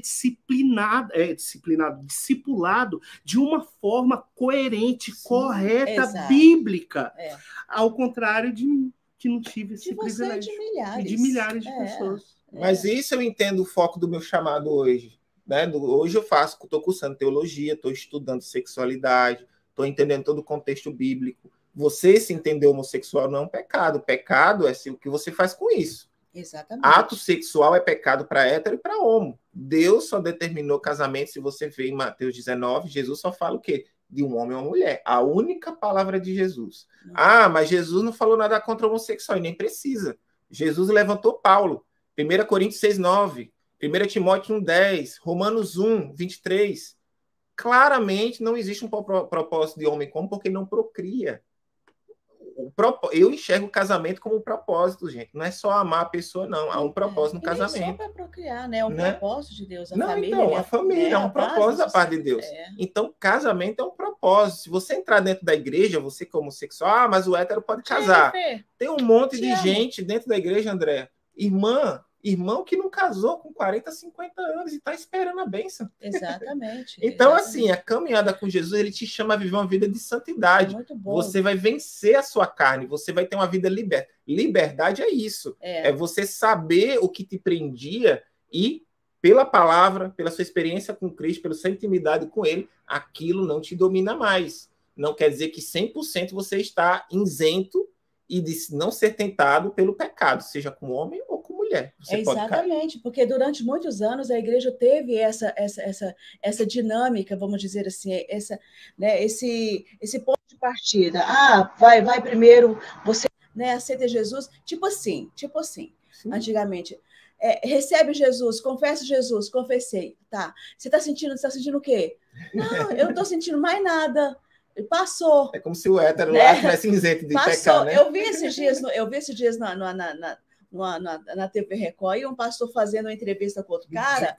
Speaker 3: discipulado de uma forma coerente, correta, exato, bíblica. Ao contrário de mim, que não tive esse privilégio. De milhares de pessoas.
Speaker 2: Mas isso eu entendo o foco do meu chamado hoje. Né? Hoje eu estou cursando teologia, estou estudando sexualidade, estou entendendo todo o contexto bíblico. Você se entender homossexual não é um pecado. Pecado é o que você faz com isso.
Speaker 1: Exatamente.
Speaker 2: Ato sexual é pecado para hétero e para homo. Deus só determinou casamento, se você vê em Mateus 19, Jesus só fala o quê? De um homem ou uma mulher. A única palavra de Jesus. Mas Jesus não falou nada contra o homossexual, e nem precisa. Jesus levantou Paulo. 1 Coríntios 6,9. 1 Timóteo 1,10, Romanos 1, 23. Claramente não existe um propósito de homem como porque não procria. Eu enxergo o casamento como um propósito, gente. Não é só amar a pessoa, não. Há um propósito no casamento. Não é
Speaker 1: só para procriar, né? É um propósito de Deus.
Speaker 2: A família é um propósito da parte de Deus. Então, casamento é um propósito. Se você entrar dentro da igreja, você como homossexual, mas o hétero pode casar. Tem um monte de gente dentro da igreja, André. Irmão que não casou com 40, 50 anos e está esperando a bênção.
Speaker 1: Exatamente.
Speaker 2: Então, assim, a caminhada com Jesus, ele te chama a viver uma vida de santidade.
Speaker 1: Muito bom.
Speaker 2: Você vai vencer a sua carne, você vai ter uma vida liberta. Liberdade é isso. É você saber o que te prendia e, pela palavra, pela sua experiência com Cristo, pela sua intimidade com Ele, aquilo não te domina mais. Não quer dizer que 100% você está isento e de não ser tentado pelo pecado, seja com homem ou com mulher. Você
Speaker 1: exatamente, porque durante muitos anos a igreja teve essa dinâmica, vamos dizer assim, esse ponto de partida. Vai primeiro você... né? Aceita Jesus, tipo assim. Sim. Antigamente. Recebe Jesus, confessa Jesus, confessei. Tá. Você está sentindo o quê? Não, eu não estou sentindo mais nada. Passou.
Speaker 2: É como se o hétero lá tivesse isento de pecar, né?
Speaker 1: Eu vi esses dias na TV Record, e um pastor fazendo uma entrevista com outro cara,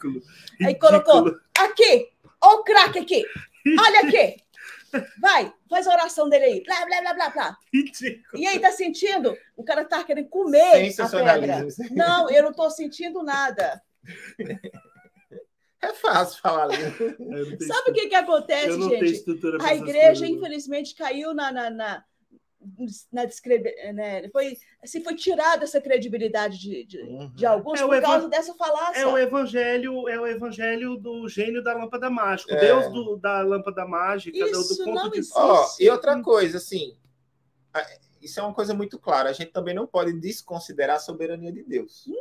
Speaker 1: aí colocou, aqui, olha o craque aqui, olha aqui, vai, faz a oração dele aí, blá, blá, blá, blá, blá. E aí, tá sentindo? O cara tá querendo comer a pedra. Não, eu não tô sentindo nada.
Speaker 2: É fácil falar ali.
Speaker 1: Sabe o que acontece, gente? A igreja, infelizmente, caiu foi tirada essa credibilidade de alguns por causa dessa falácia.
Speaker 3: É o evangelho do gênio da lâmpada mágica, o Deus da lâmpada mágica, do ponto de vista.
Speaker 2: E outra coisa, assim, isso é uma coisa muito clara, a gente também não pode desconsiderar a soberania de Deus.
Speaker 1: De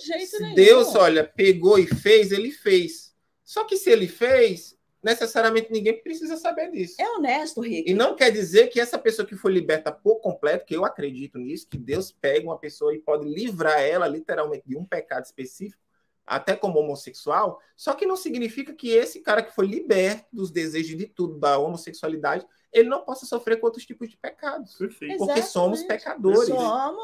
Speaker 1: jeito nenhum.
Speaker 2: Deus, olha, pegou e fez, ele fez. Só que se ele fez, necessariamente ninguém precisa saber disso.
Speaker 1: É honesto, Rick.
Speaker 2: E não quer dizer que essa pessoa que foi liberta por completo, que eu acredito nisso, que Deus pega uma pessoa e pode livrar ela literalmente de um pecado específico, até como homossexual, só que não significa que esse cara que foi liberto dos desejos de tudo, da homossexualidade, ele não possa sofrer com outros tipos de pecados.
Speaker 3: Perfeito.
Speaker 2: Porque somos pecadores.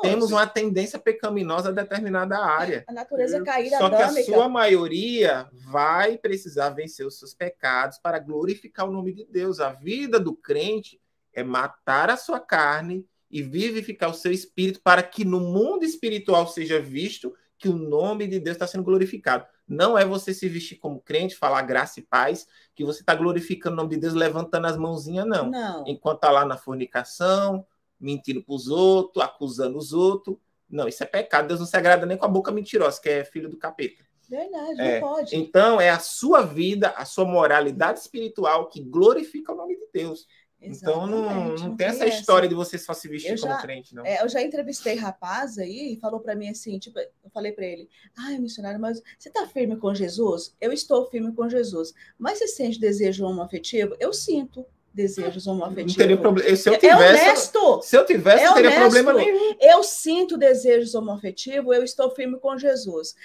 Speaker 2: Temos uma tendência pecaminosa a determinada área.
Speaker 1: A natureza caída
Speaker 2: Só que a sua maioria vai precisar vencer os seus pecados para glorificar o nome de Deus. A vida do crente é matar a sua carne e vivificar o seu espírito para que no mundo espiritual seja visto que o nome de Deus está sendo glorificado. Não é você se vestir como crente, falar graça e paz, que você está glorificando o nome de Deus levantando as mãozinhas, não. Enquanto está lá na fornicação, mentindo para os outros, acusando os outros. Não, isso é pecado. Deus não se agrada nem com a boca mentirosa, que é filho do capeta.
Speaker 1: Verdade, não pode.
Speaker 2: Então, é a sua vida, a sua moralidade espiritual que glorifica o nome de Deus. Exatamente. Então, não tem essa história de você só se vestir como crente, não.
Speaker 1: Eu já entrevistei rapaz aí e falou para mim assim, tipo, eu falei para ele, missionário, mas você está firme com Jesus? Eu estou firme com Jesus. Mas você sente desejo homoafetivo? Eu sinto desejos homoafetivos.
Speaker 2: Não teria problema. Se eu tivesse, não teria problema nenhum.
Speaker 1: Eu sinto desejos homoafetivos, eu estou firme com Jesus.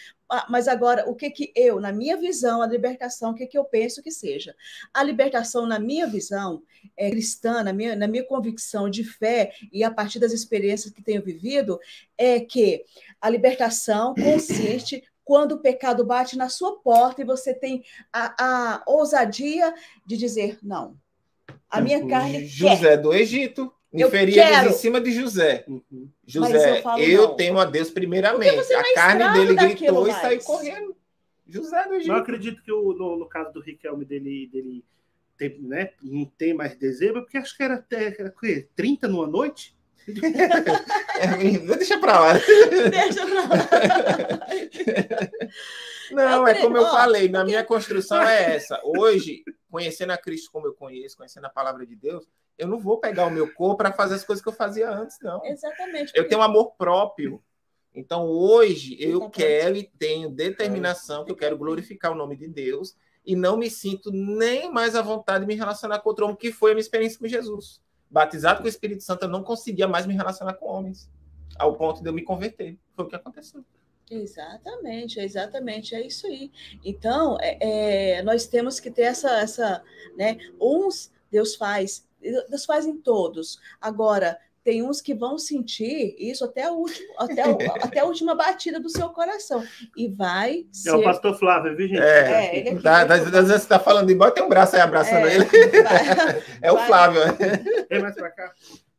Speaker 1: Mas agora, o que eu, na minha visão, a libertação, o que eu penso que seja? A libertação, na minha visão cristã, na minha convicção de fé e a partir das experiências que tenho vivido, é que a libertação consiste quando o pecado bate na sua porta e você tem a ousadia de dizer não. A minha carne
Speaker 2: José do Egito, feridas em cima de José. José, eu temo a Deus primeiramente. A carne dele gritou e saiu correndo. José do Egito.
Speaker 3: Não acredito que no caso do Riquelme dele tem, né, não tem mais desejo, porque acho que era 30 numa noite.
Speaker 2: Deixa pra lá.
Speaker 1: Deixa pra lá.
Speaker 2: Não, é como eu falei, na minha construção é essa. Hoje, conhecendo a Cristo como eu conheço, conhecendo a palavra de Deus, eu não vou pegar o meu corpo para fazer as coisas que eu fazia antes, não.
Speaker 1: Exatamente.
Speaker 2: Eu tenho um amor próprio. Então, hoje, eu quero e tenho determinação que eu quero glorificar o nome de Deus e não me sinto nem mais à vontade de me relacionar com outro homem, que foi a minha experiência com Jesus. Batizado com o Espírito Santo, eu não conseguia mais me relacionar com homens, ao ponto de eu me converter. Foi o que aconteceu.
Speaker 1: Exatamente, é isso aí. Então, nós temos que ter essa né? Deus faz em todos. Agora, tem uns que vão sentir isso até a última batida do seu coração. E vai ser...
Speaker 3: É o pastor Flávio, viu, gente?
Speaker 2: Ele aqui, às vezes você está falando embora, tem um braço aí abraçando ele. O Flávio.
Speaker 3: Vem mais para cá.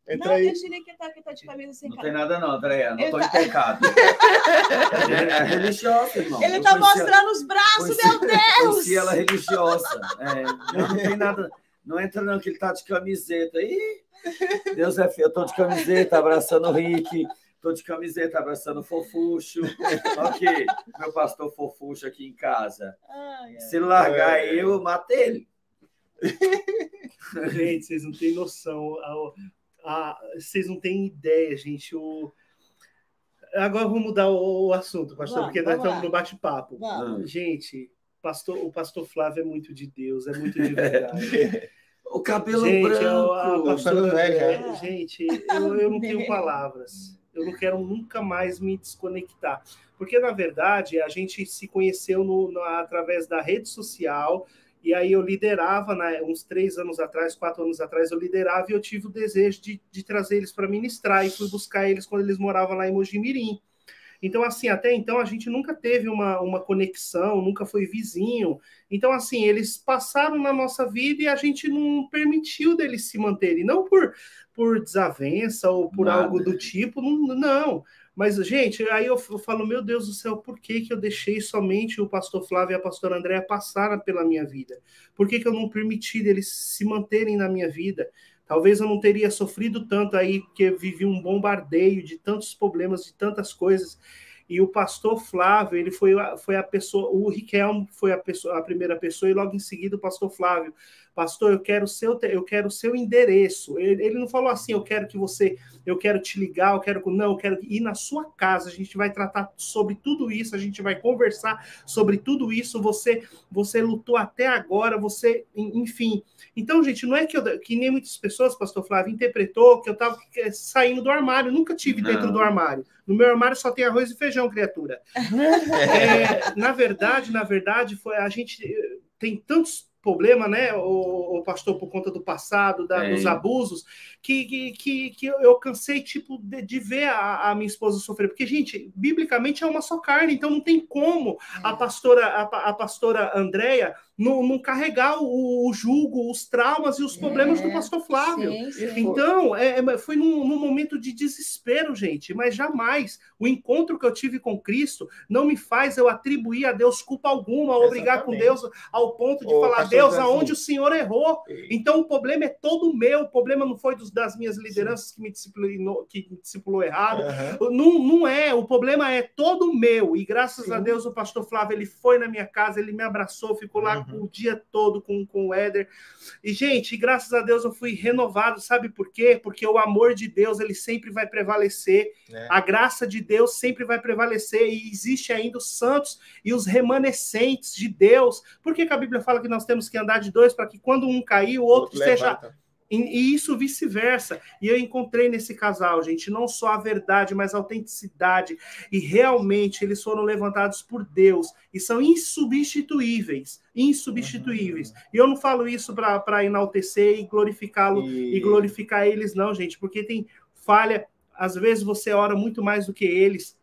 Speaker 1: Entra aí. Deixa ele que tá de camisa sem
Speaker 4: cara. Não tem nada não, Andréia. Não estou em pecado. É religiosa, irmão.
Speaker 1: Ele está mostrando os braços, meu Deus!
Speaker 4: Conheci ela religiosa. Não tem nada... Não entra não, que ele tá de camiseta. Ih, Deus é fiel. Eu tô de camiseta, abraçando o Rick. Tô de camiseta, abraçando o Fofuxo. Ok, meu pastor Fofuxo aqui em casa. Se largar eu mato ele.
Speaker 3: Gente, vocês não têm noção. Vocês não têm ideia, gente. Agora vamos mudar o assunto, pastor, porque nós estamos no bate-papo. Gente... O pastor Flávio é muito de Deus, é muito de verdade.
Speaker 4: O cabelo branco.
Speaker 3: Gente, eu não tenho palavras. eu não quero nunca mais me desconectar. Porque, na verdade, a gente se conheceu através da rede social, e aí eu liderava, né, uns 3 anos atrás, 4 anos atrás, eu liderava e eu tive o desejo de trazer eles para ministrar, e fui buscar eles quando eles moravam lá em Mojimirim. Então, assim, até então a gente nunca teve uma conexão, nunca foi vizinho. Então, assim, eles passaram na nossa vida e a gente não permitiu deles se manterem. Não por desavença ou por algo do tipo, não. Mas, gente, aí eu falo, meu Deus do céu, por que eu deixei somente o pastor Flávio e a pastora Andréa passarem pela minha vida? Por que eu não permiti eles se manterem na minha vida? Talvez eu não teria sofrido tanto aí, porque vivi um bombardeio de tantos problemas, de tantas coisas. E o pastor Flávio, ele foi a pessoa, o Riquelme foi a primeira pessoa, e logo em seguida o pastor Flávio. Pastor, eu quero o seu endereço. Ele não falou assim, eu quero te ligar, eu quero ir na sua casa, a gente vai tratar sobre tudo isso, a gente vai conversar sobre tudo isso, você lutou até agora, enfim. Então, gente, não é que nem muitas pessoas, pastor Flávio, interpretou que eu estava saindo do armário, nunca tive dentro do armário. No meu armário só tem arroz e feijão, criatura. Na verdade, a gente tem tantos problema, né, o pastor, por conta do passado, dos abusos, que eu cansei, tipo, de ver a minha esposa sofrer. Porque, gente, biblicamente é uma só carne, então não tem como a pastora Andréia não carregar o jugo, os traumas e os problemas do pastor Flávio. Sim. Então, foi num momento de desespero, gente, mas jamais o encontro que eu tive com Cristo não me faz eu atribuir a Deus culpa alguma, ou brigar com Deus ao ponto de falar, Deus, aonde o Senhor errou. Então, o problema é todo meu, o problema não foi das minhas lideranças que me discipulou errado. Não é, o problema é todo meu. E graças a Deus, o pastor Flávio, ele foi na minha casa, ele me abraçou, ficou lá o dia todo com o Éder. E, gente, graças a Deus eu fui renovado, sabe por quê? Porque o amor de Deus, ele sempre vai prevalecer. A graça de Deus sempre vai prevalecer, e existe ainda os santos e os remanescentes de Deus. Por que a Bíblia fala que nós temos que andar de dois, para que quando um cair, o outro seja... E isso vice-versa. E eu encontrei nesse casal, gente, não só a verdade, mas a autenticidade. E realmente eles foram levantados por Deus e são insubstituíveis. Insubstituíveis. E eu não falo isso para enaltecer e glorificá-lo e glorificar eles, não, gente, porque tem falha. Às vezes você ora muito mais do que eles,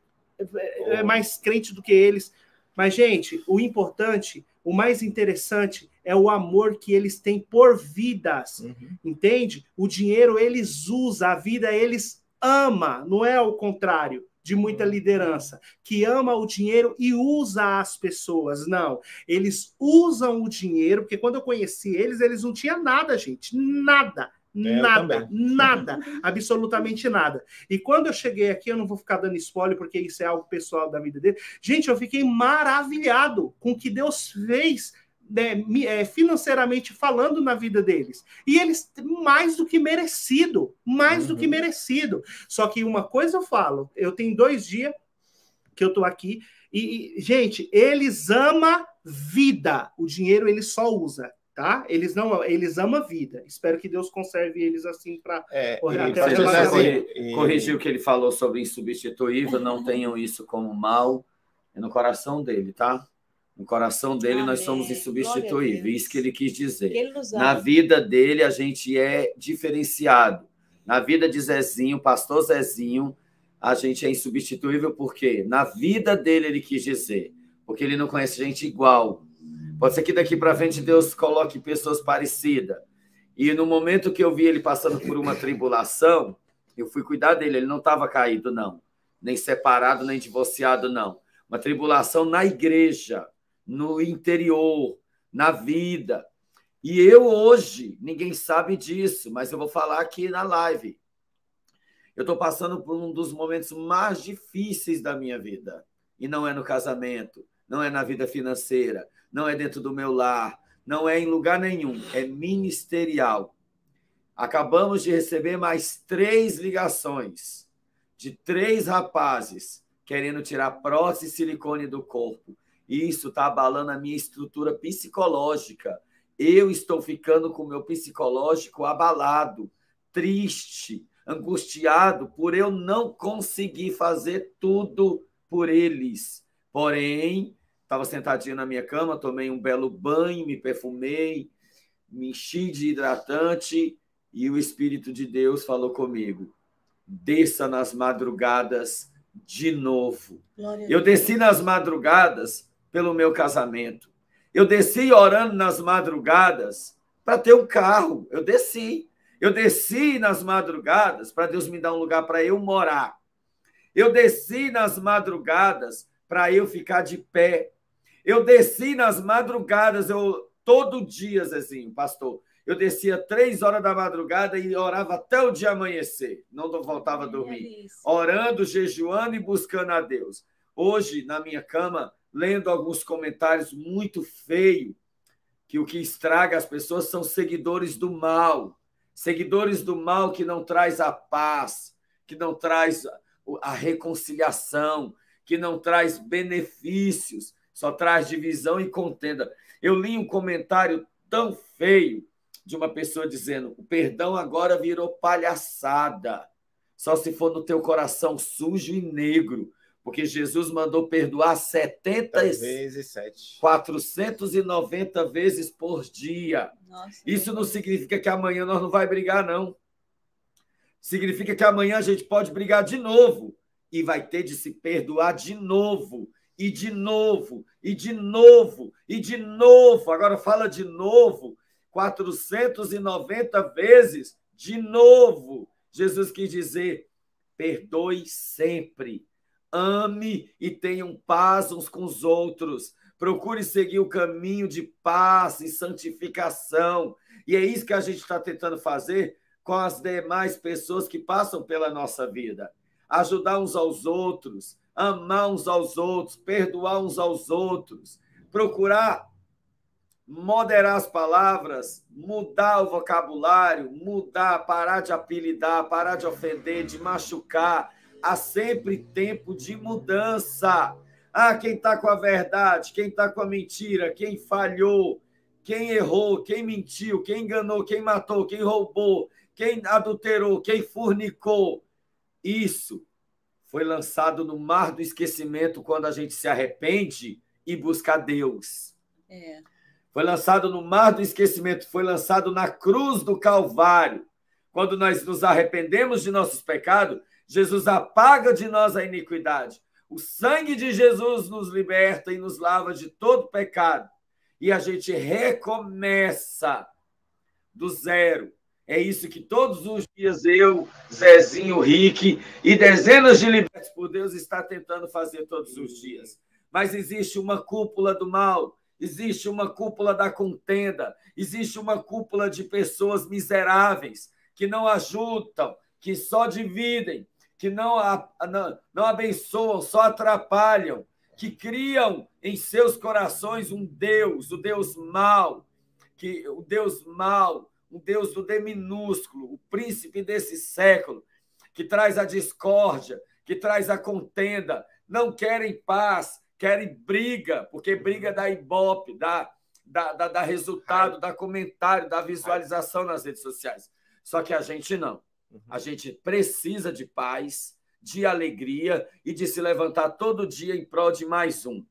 Speaker 3: é mais crente do que eles. Mas, gente, o importante, o mais interessante é o amor que eles têm por vidas, entende? O dinheiro eles usam, a vida eles amam, não é o contrário de muita liderança, que ama o dinheiro e usa as pessoas. Não, eles usam o dinheiro, porque quando eu conheci eles não tinham nada, gente, nada. Nada, absolutamente nada. E quando eu cheguei aqui, eu não vou ficar dando spoiler, porque isso é algo pessoal da vida dele. Gente, eu fiquei maravilhado com o que Deus fez, né, financeiramente falando na vida deles. E eles, mais do que merecido. Só que uma coisa eu falo, eu tenho 2 dias que eu tô aqui, e gente, eles amam vida. O dinheiro eles só usam. Tá? Eles amam a vida. Espero que Deus conserve eles assim para
Speaker 4: corrigir o que ele falou sobre insubstituível. Não tenham isso como mal. É no coração dele, tá? No coração dele nós somos insubstituíveis. Isso que ele quis dizer. Na vida dele a gente é diferenciado. Na vida de Zezinho, pastor Zezinho, a gente é insubstituível porque na vida dele ele quis dizer, porque ele não conhece gente igual. Pode ser que daqui para frente Deus coloque pessoas parecidas. E no momento que eu vi ele passando por uma tribulação, eu fui cuidar dele. Ele não estava caído, não. Nem separado, nem divorciado, não. Uma tribulação na igreja, no interior, na vida. E eu hoje, ninguém sabe disso, mas eu vou falar aqui na live. Eu estou passando por um dos momentos mais difíceis da minha vida. E não é no casamento, não é na vida financeira, não é dentro do meu lar, não é em lugar nenhum, é ministerial. Acabamos de receber mais 3 ligações de 3 rapazes querendo tirar prótese e silicone do corpo. Isso está abalando a minha estrutura psicológica. Eu estou ficando com o meu psicológico abalado, triste, angustiado por eu não conseguir fazer tudo por eles. Porém, estava sentadinho na minha cama, tomei um belo banho, me perfumei, me enchi de hidratante e o Espírito de Deus falou comigo: desça nas madrugadas de novo. Eu desci nas madrugadas pelo meu casamento. Eu desci orando nas madrugadas para ter um carro. Eu desci nas madrugadas para Deus me dar um lugar para eu morar. Eu desci nas madrugadas para eu ficar de pé. Eu desci nas madrugadas, todo dia, Zezinho, pastor, eu descia 3 horas da madrugada e orava até o dia amanhecer. Não voltava a dormir. Orando, jejuando e buscando a Deus. Hoje, na minha cama, lendo alguns comentários muito feios, que o que estraga as pessoas são seguidores do mal. Seguidores do mal que não traz a paz, que não traz a reconciliação, que não traz benefícios, só traz divisão e contenda. Eu li um comentário tão feio de uma pessoa dizendo: o perdão agora virou palhaçada, só se for no teu coração sujo e negro, porque Jesus mandou perdoar 70
Speaker 2: vezes 7.
Speaker 4: 490 vezes por dia.
Speaker 1: Nossa,
Speaker 4: isso não significa que amanhã nós não vai brigar, não. Significa que amanhã a gente pode brigar de novo e vai ter de se perdoar de novo, e de novo, e de novo, e de novo. Agora fala de novo, 490 vezes de novo. Jesus quis dizer: perdoe sempre, ame e tenham paz uns com os outros. Procure seguir o caminho de paz e santificação. E é isso que a gente está tentando fazer com as demais pessoas que passam pela nossa vida. Ajudar uns aos outros, amar uns aos outros, perdoar uns aos outros, procurar moderar as palavras, mudar o vocabulário, parar de apelidar, parar de ofender, de machucar. Há sempre tempo de mudança. Quem está com a verdade, quem está com a mentira, quem falhou, quem errou, quem mentiu, quem enganou, quem matou, quem roubou, quem adulterou, quem fornicou. Isso foi lançado no mar do esquecimento quando a gente se arrepende e busca a Deus. Foi lançado no mar do esquecimento, foi lançado na cruz do Calvário. Quando nós nos arrependemos de nossos pecados, Jesus apaga de nós a iniquidade. O sangue de Jesus nos liberta e nos lava de todo pecado. E a gente recomeça do zero. É isso que todos os dias eu, Zezinho, Rick e dezenas de libertos por Deus está tentando fazer todos os dias. Mas existe uma cúpula do mal, existe uma cúpula da contenda, existe uma cúpula de pessoas miseráveis que não ajudam, que só dividem, que não abençoam, só atrapalham, que criam em seus corações um Deus, o Deus mau, um Deus do D minúsculo, o príncipe desse século, que traz a discórdia, que traz a contenda. Não querem paz, querem briga, porque briga dá ibope, dá resultado, dá comentário, dá visualização nas redes sociais. Só que a gente não. A gente precisa de paz, de alegria e de se levantar todo dia em prol de mais um.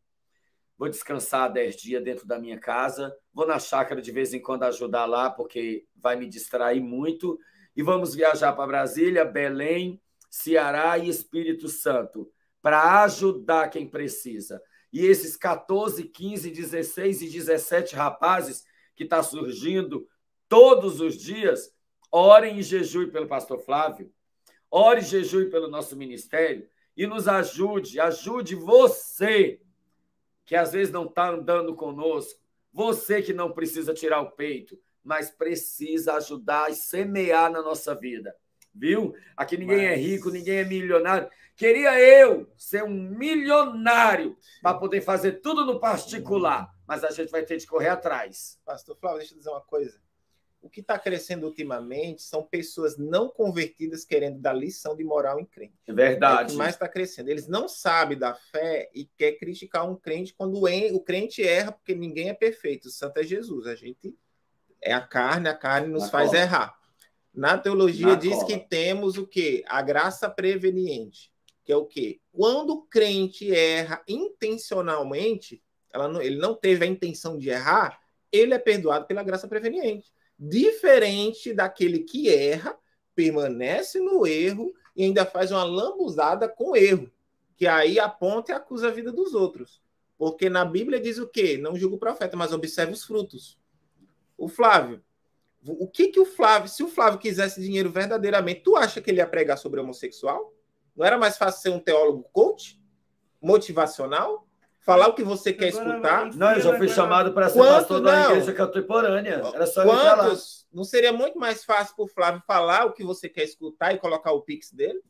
Speaker 4: Vou descansar 10 dias dentro da minha casa, vou na chácara de vez em quando ajudar lá, porque vai me distrair muito, e vamos viajar para Brasília, Belém, Ceará e Espírito Santo, para ajudar quem precisa. E esses 14, 15, 16 e 17 rapazes que estão surgindo todos os dias, orem e jejuem pelo pastor Flávio, ore e jejue pelo nosso ministério e nos ajude você, que às vezes não está andando conosco, você que não precisa tirar o peito, mas precisa ajudar e semear na nossa vida, viu? Aqui ninguém é rico, ninguém é milionário. Queria eu ser um milionário para poder fazer tudo no particular, mas a gente vai ter de correr atrás.
Speaker 2: Pastor Flávio, deixa eu dizer uma coisa. O que está crescendo ultimamente são pessoas não convertidas querendo dar lição de moral em crente.
Speaker 4: É verdade.
Speaker 2: É o que mais está crescendo. Eles não sabem da fé e quer criticar um crente quando o crente erra, porque ninguém é perfeito. O santo é Jesus. A gente é a carne nos faz errar. Na teologia diz que temos o quê? A graça preveniente, que é o quê? Quando o crente erra intencionalmente, ele não teve a intenção de errar, ele é perdoado pela graça preveniente. Diferente daquele que erra, permanece no erro e ainda faz uma lambuzada com o erro, que aí aponta e acusa a vida dos outros. Porque na Bíblia diz o quê? Não julga o profeta, mas observa os frutos. O Flávio, o que o Flávio, se o Flávio quisesse dinheiro verdadeiramente, tu acha que ele ia pregar sobre homossexual? Não era mais fácil ser um teólogo coach? Motivacional? Falar o que você quer escutar?
Speaker 4: Não, eu já fui chamado para ser pastor da igreja contemporânea. Era só eu ir pra lá.
Speaker 2: Não seria muito mais fácil para o Flávio falar o que você quer escutar e colocar o pix dele?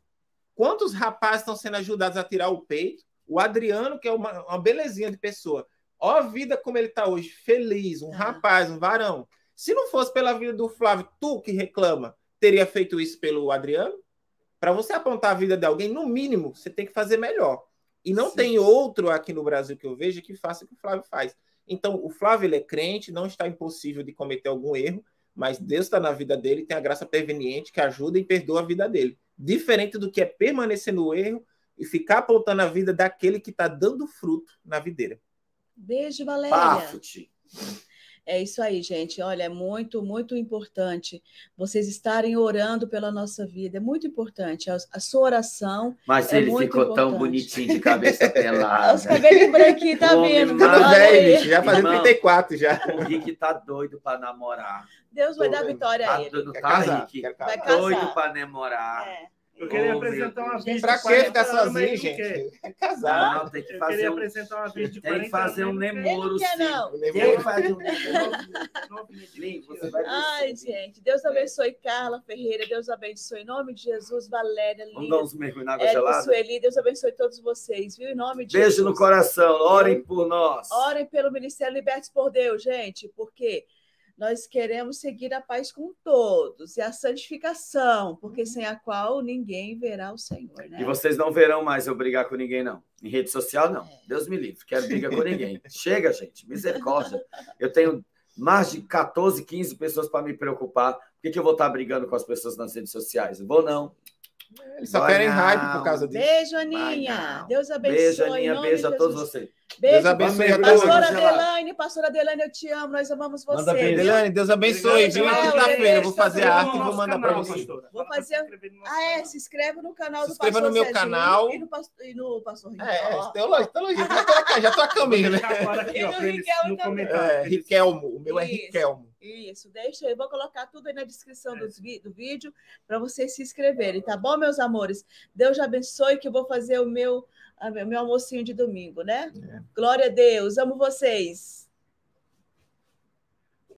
Speaker 2: Quantos rapazes estão sendo ajudados a tirar o peito? O Adriano, que é uma belezinha de pessoa. Ó a vida como ele está hoje, feliz, um rapaz, um varão. Se não fosse pela vida do Flávio, tu que reclama, teria feito isso pelo Adriano? Para você apontar a vida de alguém, no mínimo, você tem que fazer melhor. E não tem outro aqui no Brasil que eu veja que faça o que o Flávio faz. Então, o Flávio, ele é crente, não está impossível de cometer algum erro, mas Deus está na vida dele, tem a graça preveniente que ajuda e perdoa a vida dele. Diferente do que é permanecer no erro e ficar apontando a vida daquele que está dando fruto na videira.
Speaker 1: Beijo, Valéria.
Speaker 4: Pafute.
Speaker 1: É isso aí, gente. Olha, é muito, muito importante vocês estarem orando pela nossa vida. É muito importante. A sua oração.
Speaker 4: Mas ele ficou tão bonitinho de cabeça pelada.
Speaker 1: Os cabelos branquinhos, tá vendo?
Speaker 2: Já fazendo 34 já.
Speaker 4: O Rick tá doido para namorar.
Speaker 1: Deus vai dar vitória a ele.
Speaker 4: Não tá, Rick?
Speaker 1: Vai casar.
Speaker 4: Doido para namorar.
Speaker 3: Eu queria apresentar uma vídeo.
Speaker 2: Pra que ficar sozinho, gente? É casar.
Speaker 4: Não, tem que
Speaker 3: Eu
Speaker 4: fazer
Speaker 3: queria apresentar uma vídeo de
Speaker 4: Tem que fazer um namoro, sim.
Speaker 1: Não.
Speaker 4: Tem que fazer um namoro.
Speaker 1: Ai, gente. Deus abençoe Carla Ferreira. Deus abençoe. Em nome de Jesus, Valéria,
Speaker 4: Vamos dar uns mergulhos na água gelada?
Speaker 1: Sueli, Deus abençoe todos vocês, viu? Em nome de
Speaker 4: Beijo
Speaker 1: Jesus.
Speaker 4: no coração. Orem por nós.
Speaker 1: Orem pelo Ministério Libertos por Deus, gente, porque nós queremos seguir a paz com todos e a santificação, porque sem a qual ninguém verá o Senhor, né?
Speaker 4: E vocês não verão mais eu brigar com ninguém, não. Em rede social, não. Deus me livre, quero briga com ninguém. Chega, gente, misericórdia. Eu tenho mais de 14, 15 pessoas para me preocupar. Por que eu vou estar brigando com as pessoas nas redes sociais? Não vou, não.
Speaker 2: Eles só querem hype por causa disso.
Speaker 1: Beijo, Aninha. Deus abençoe.
Speaker 4: Beijo, Aninha. Beijo a todos vocês.
Speaker 1: Beijo,
Speaker 2: Deus abençoe a
Speaker 1: todos. Pastora Adelane, eu te amo. Nós amamos você.
Speaker 2: Adelane, Deus abençoe. Viu? Quinta-feira eu vou fazer a arte e vou mandar para você.
Speaker 1: Vou fazer. Se inscreve no canal do
Speaker 2: Pastor. Se inscreva no meu canal.
Speaker 1: E no Pastor
Speaker 2: Teologia. Já tô a caminho, né? Riquelmo. O meu é Riquelmo.
Speaker 1: Isso, deixa eu vou colocar tudo aí na descrição do vídeo para vocês se inscreverem, tá bom, meus amores? Deus abençoe, que eu vou fazer o meu almocinho de domingo, né? Glória a Deus, amo vocês.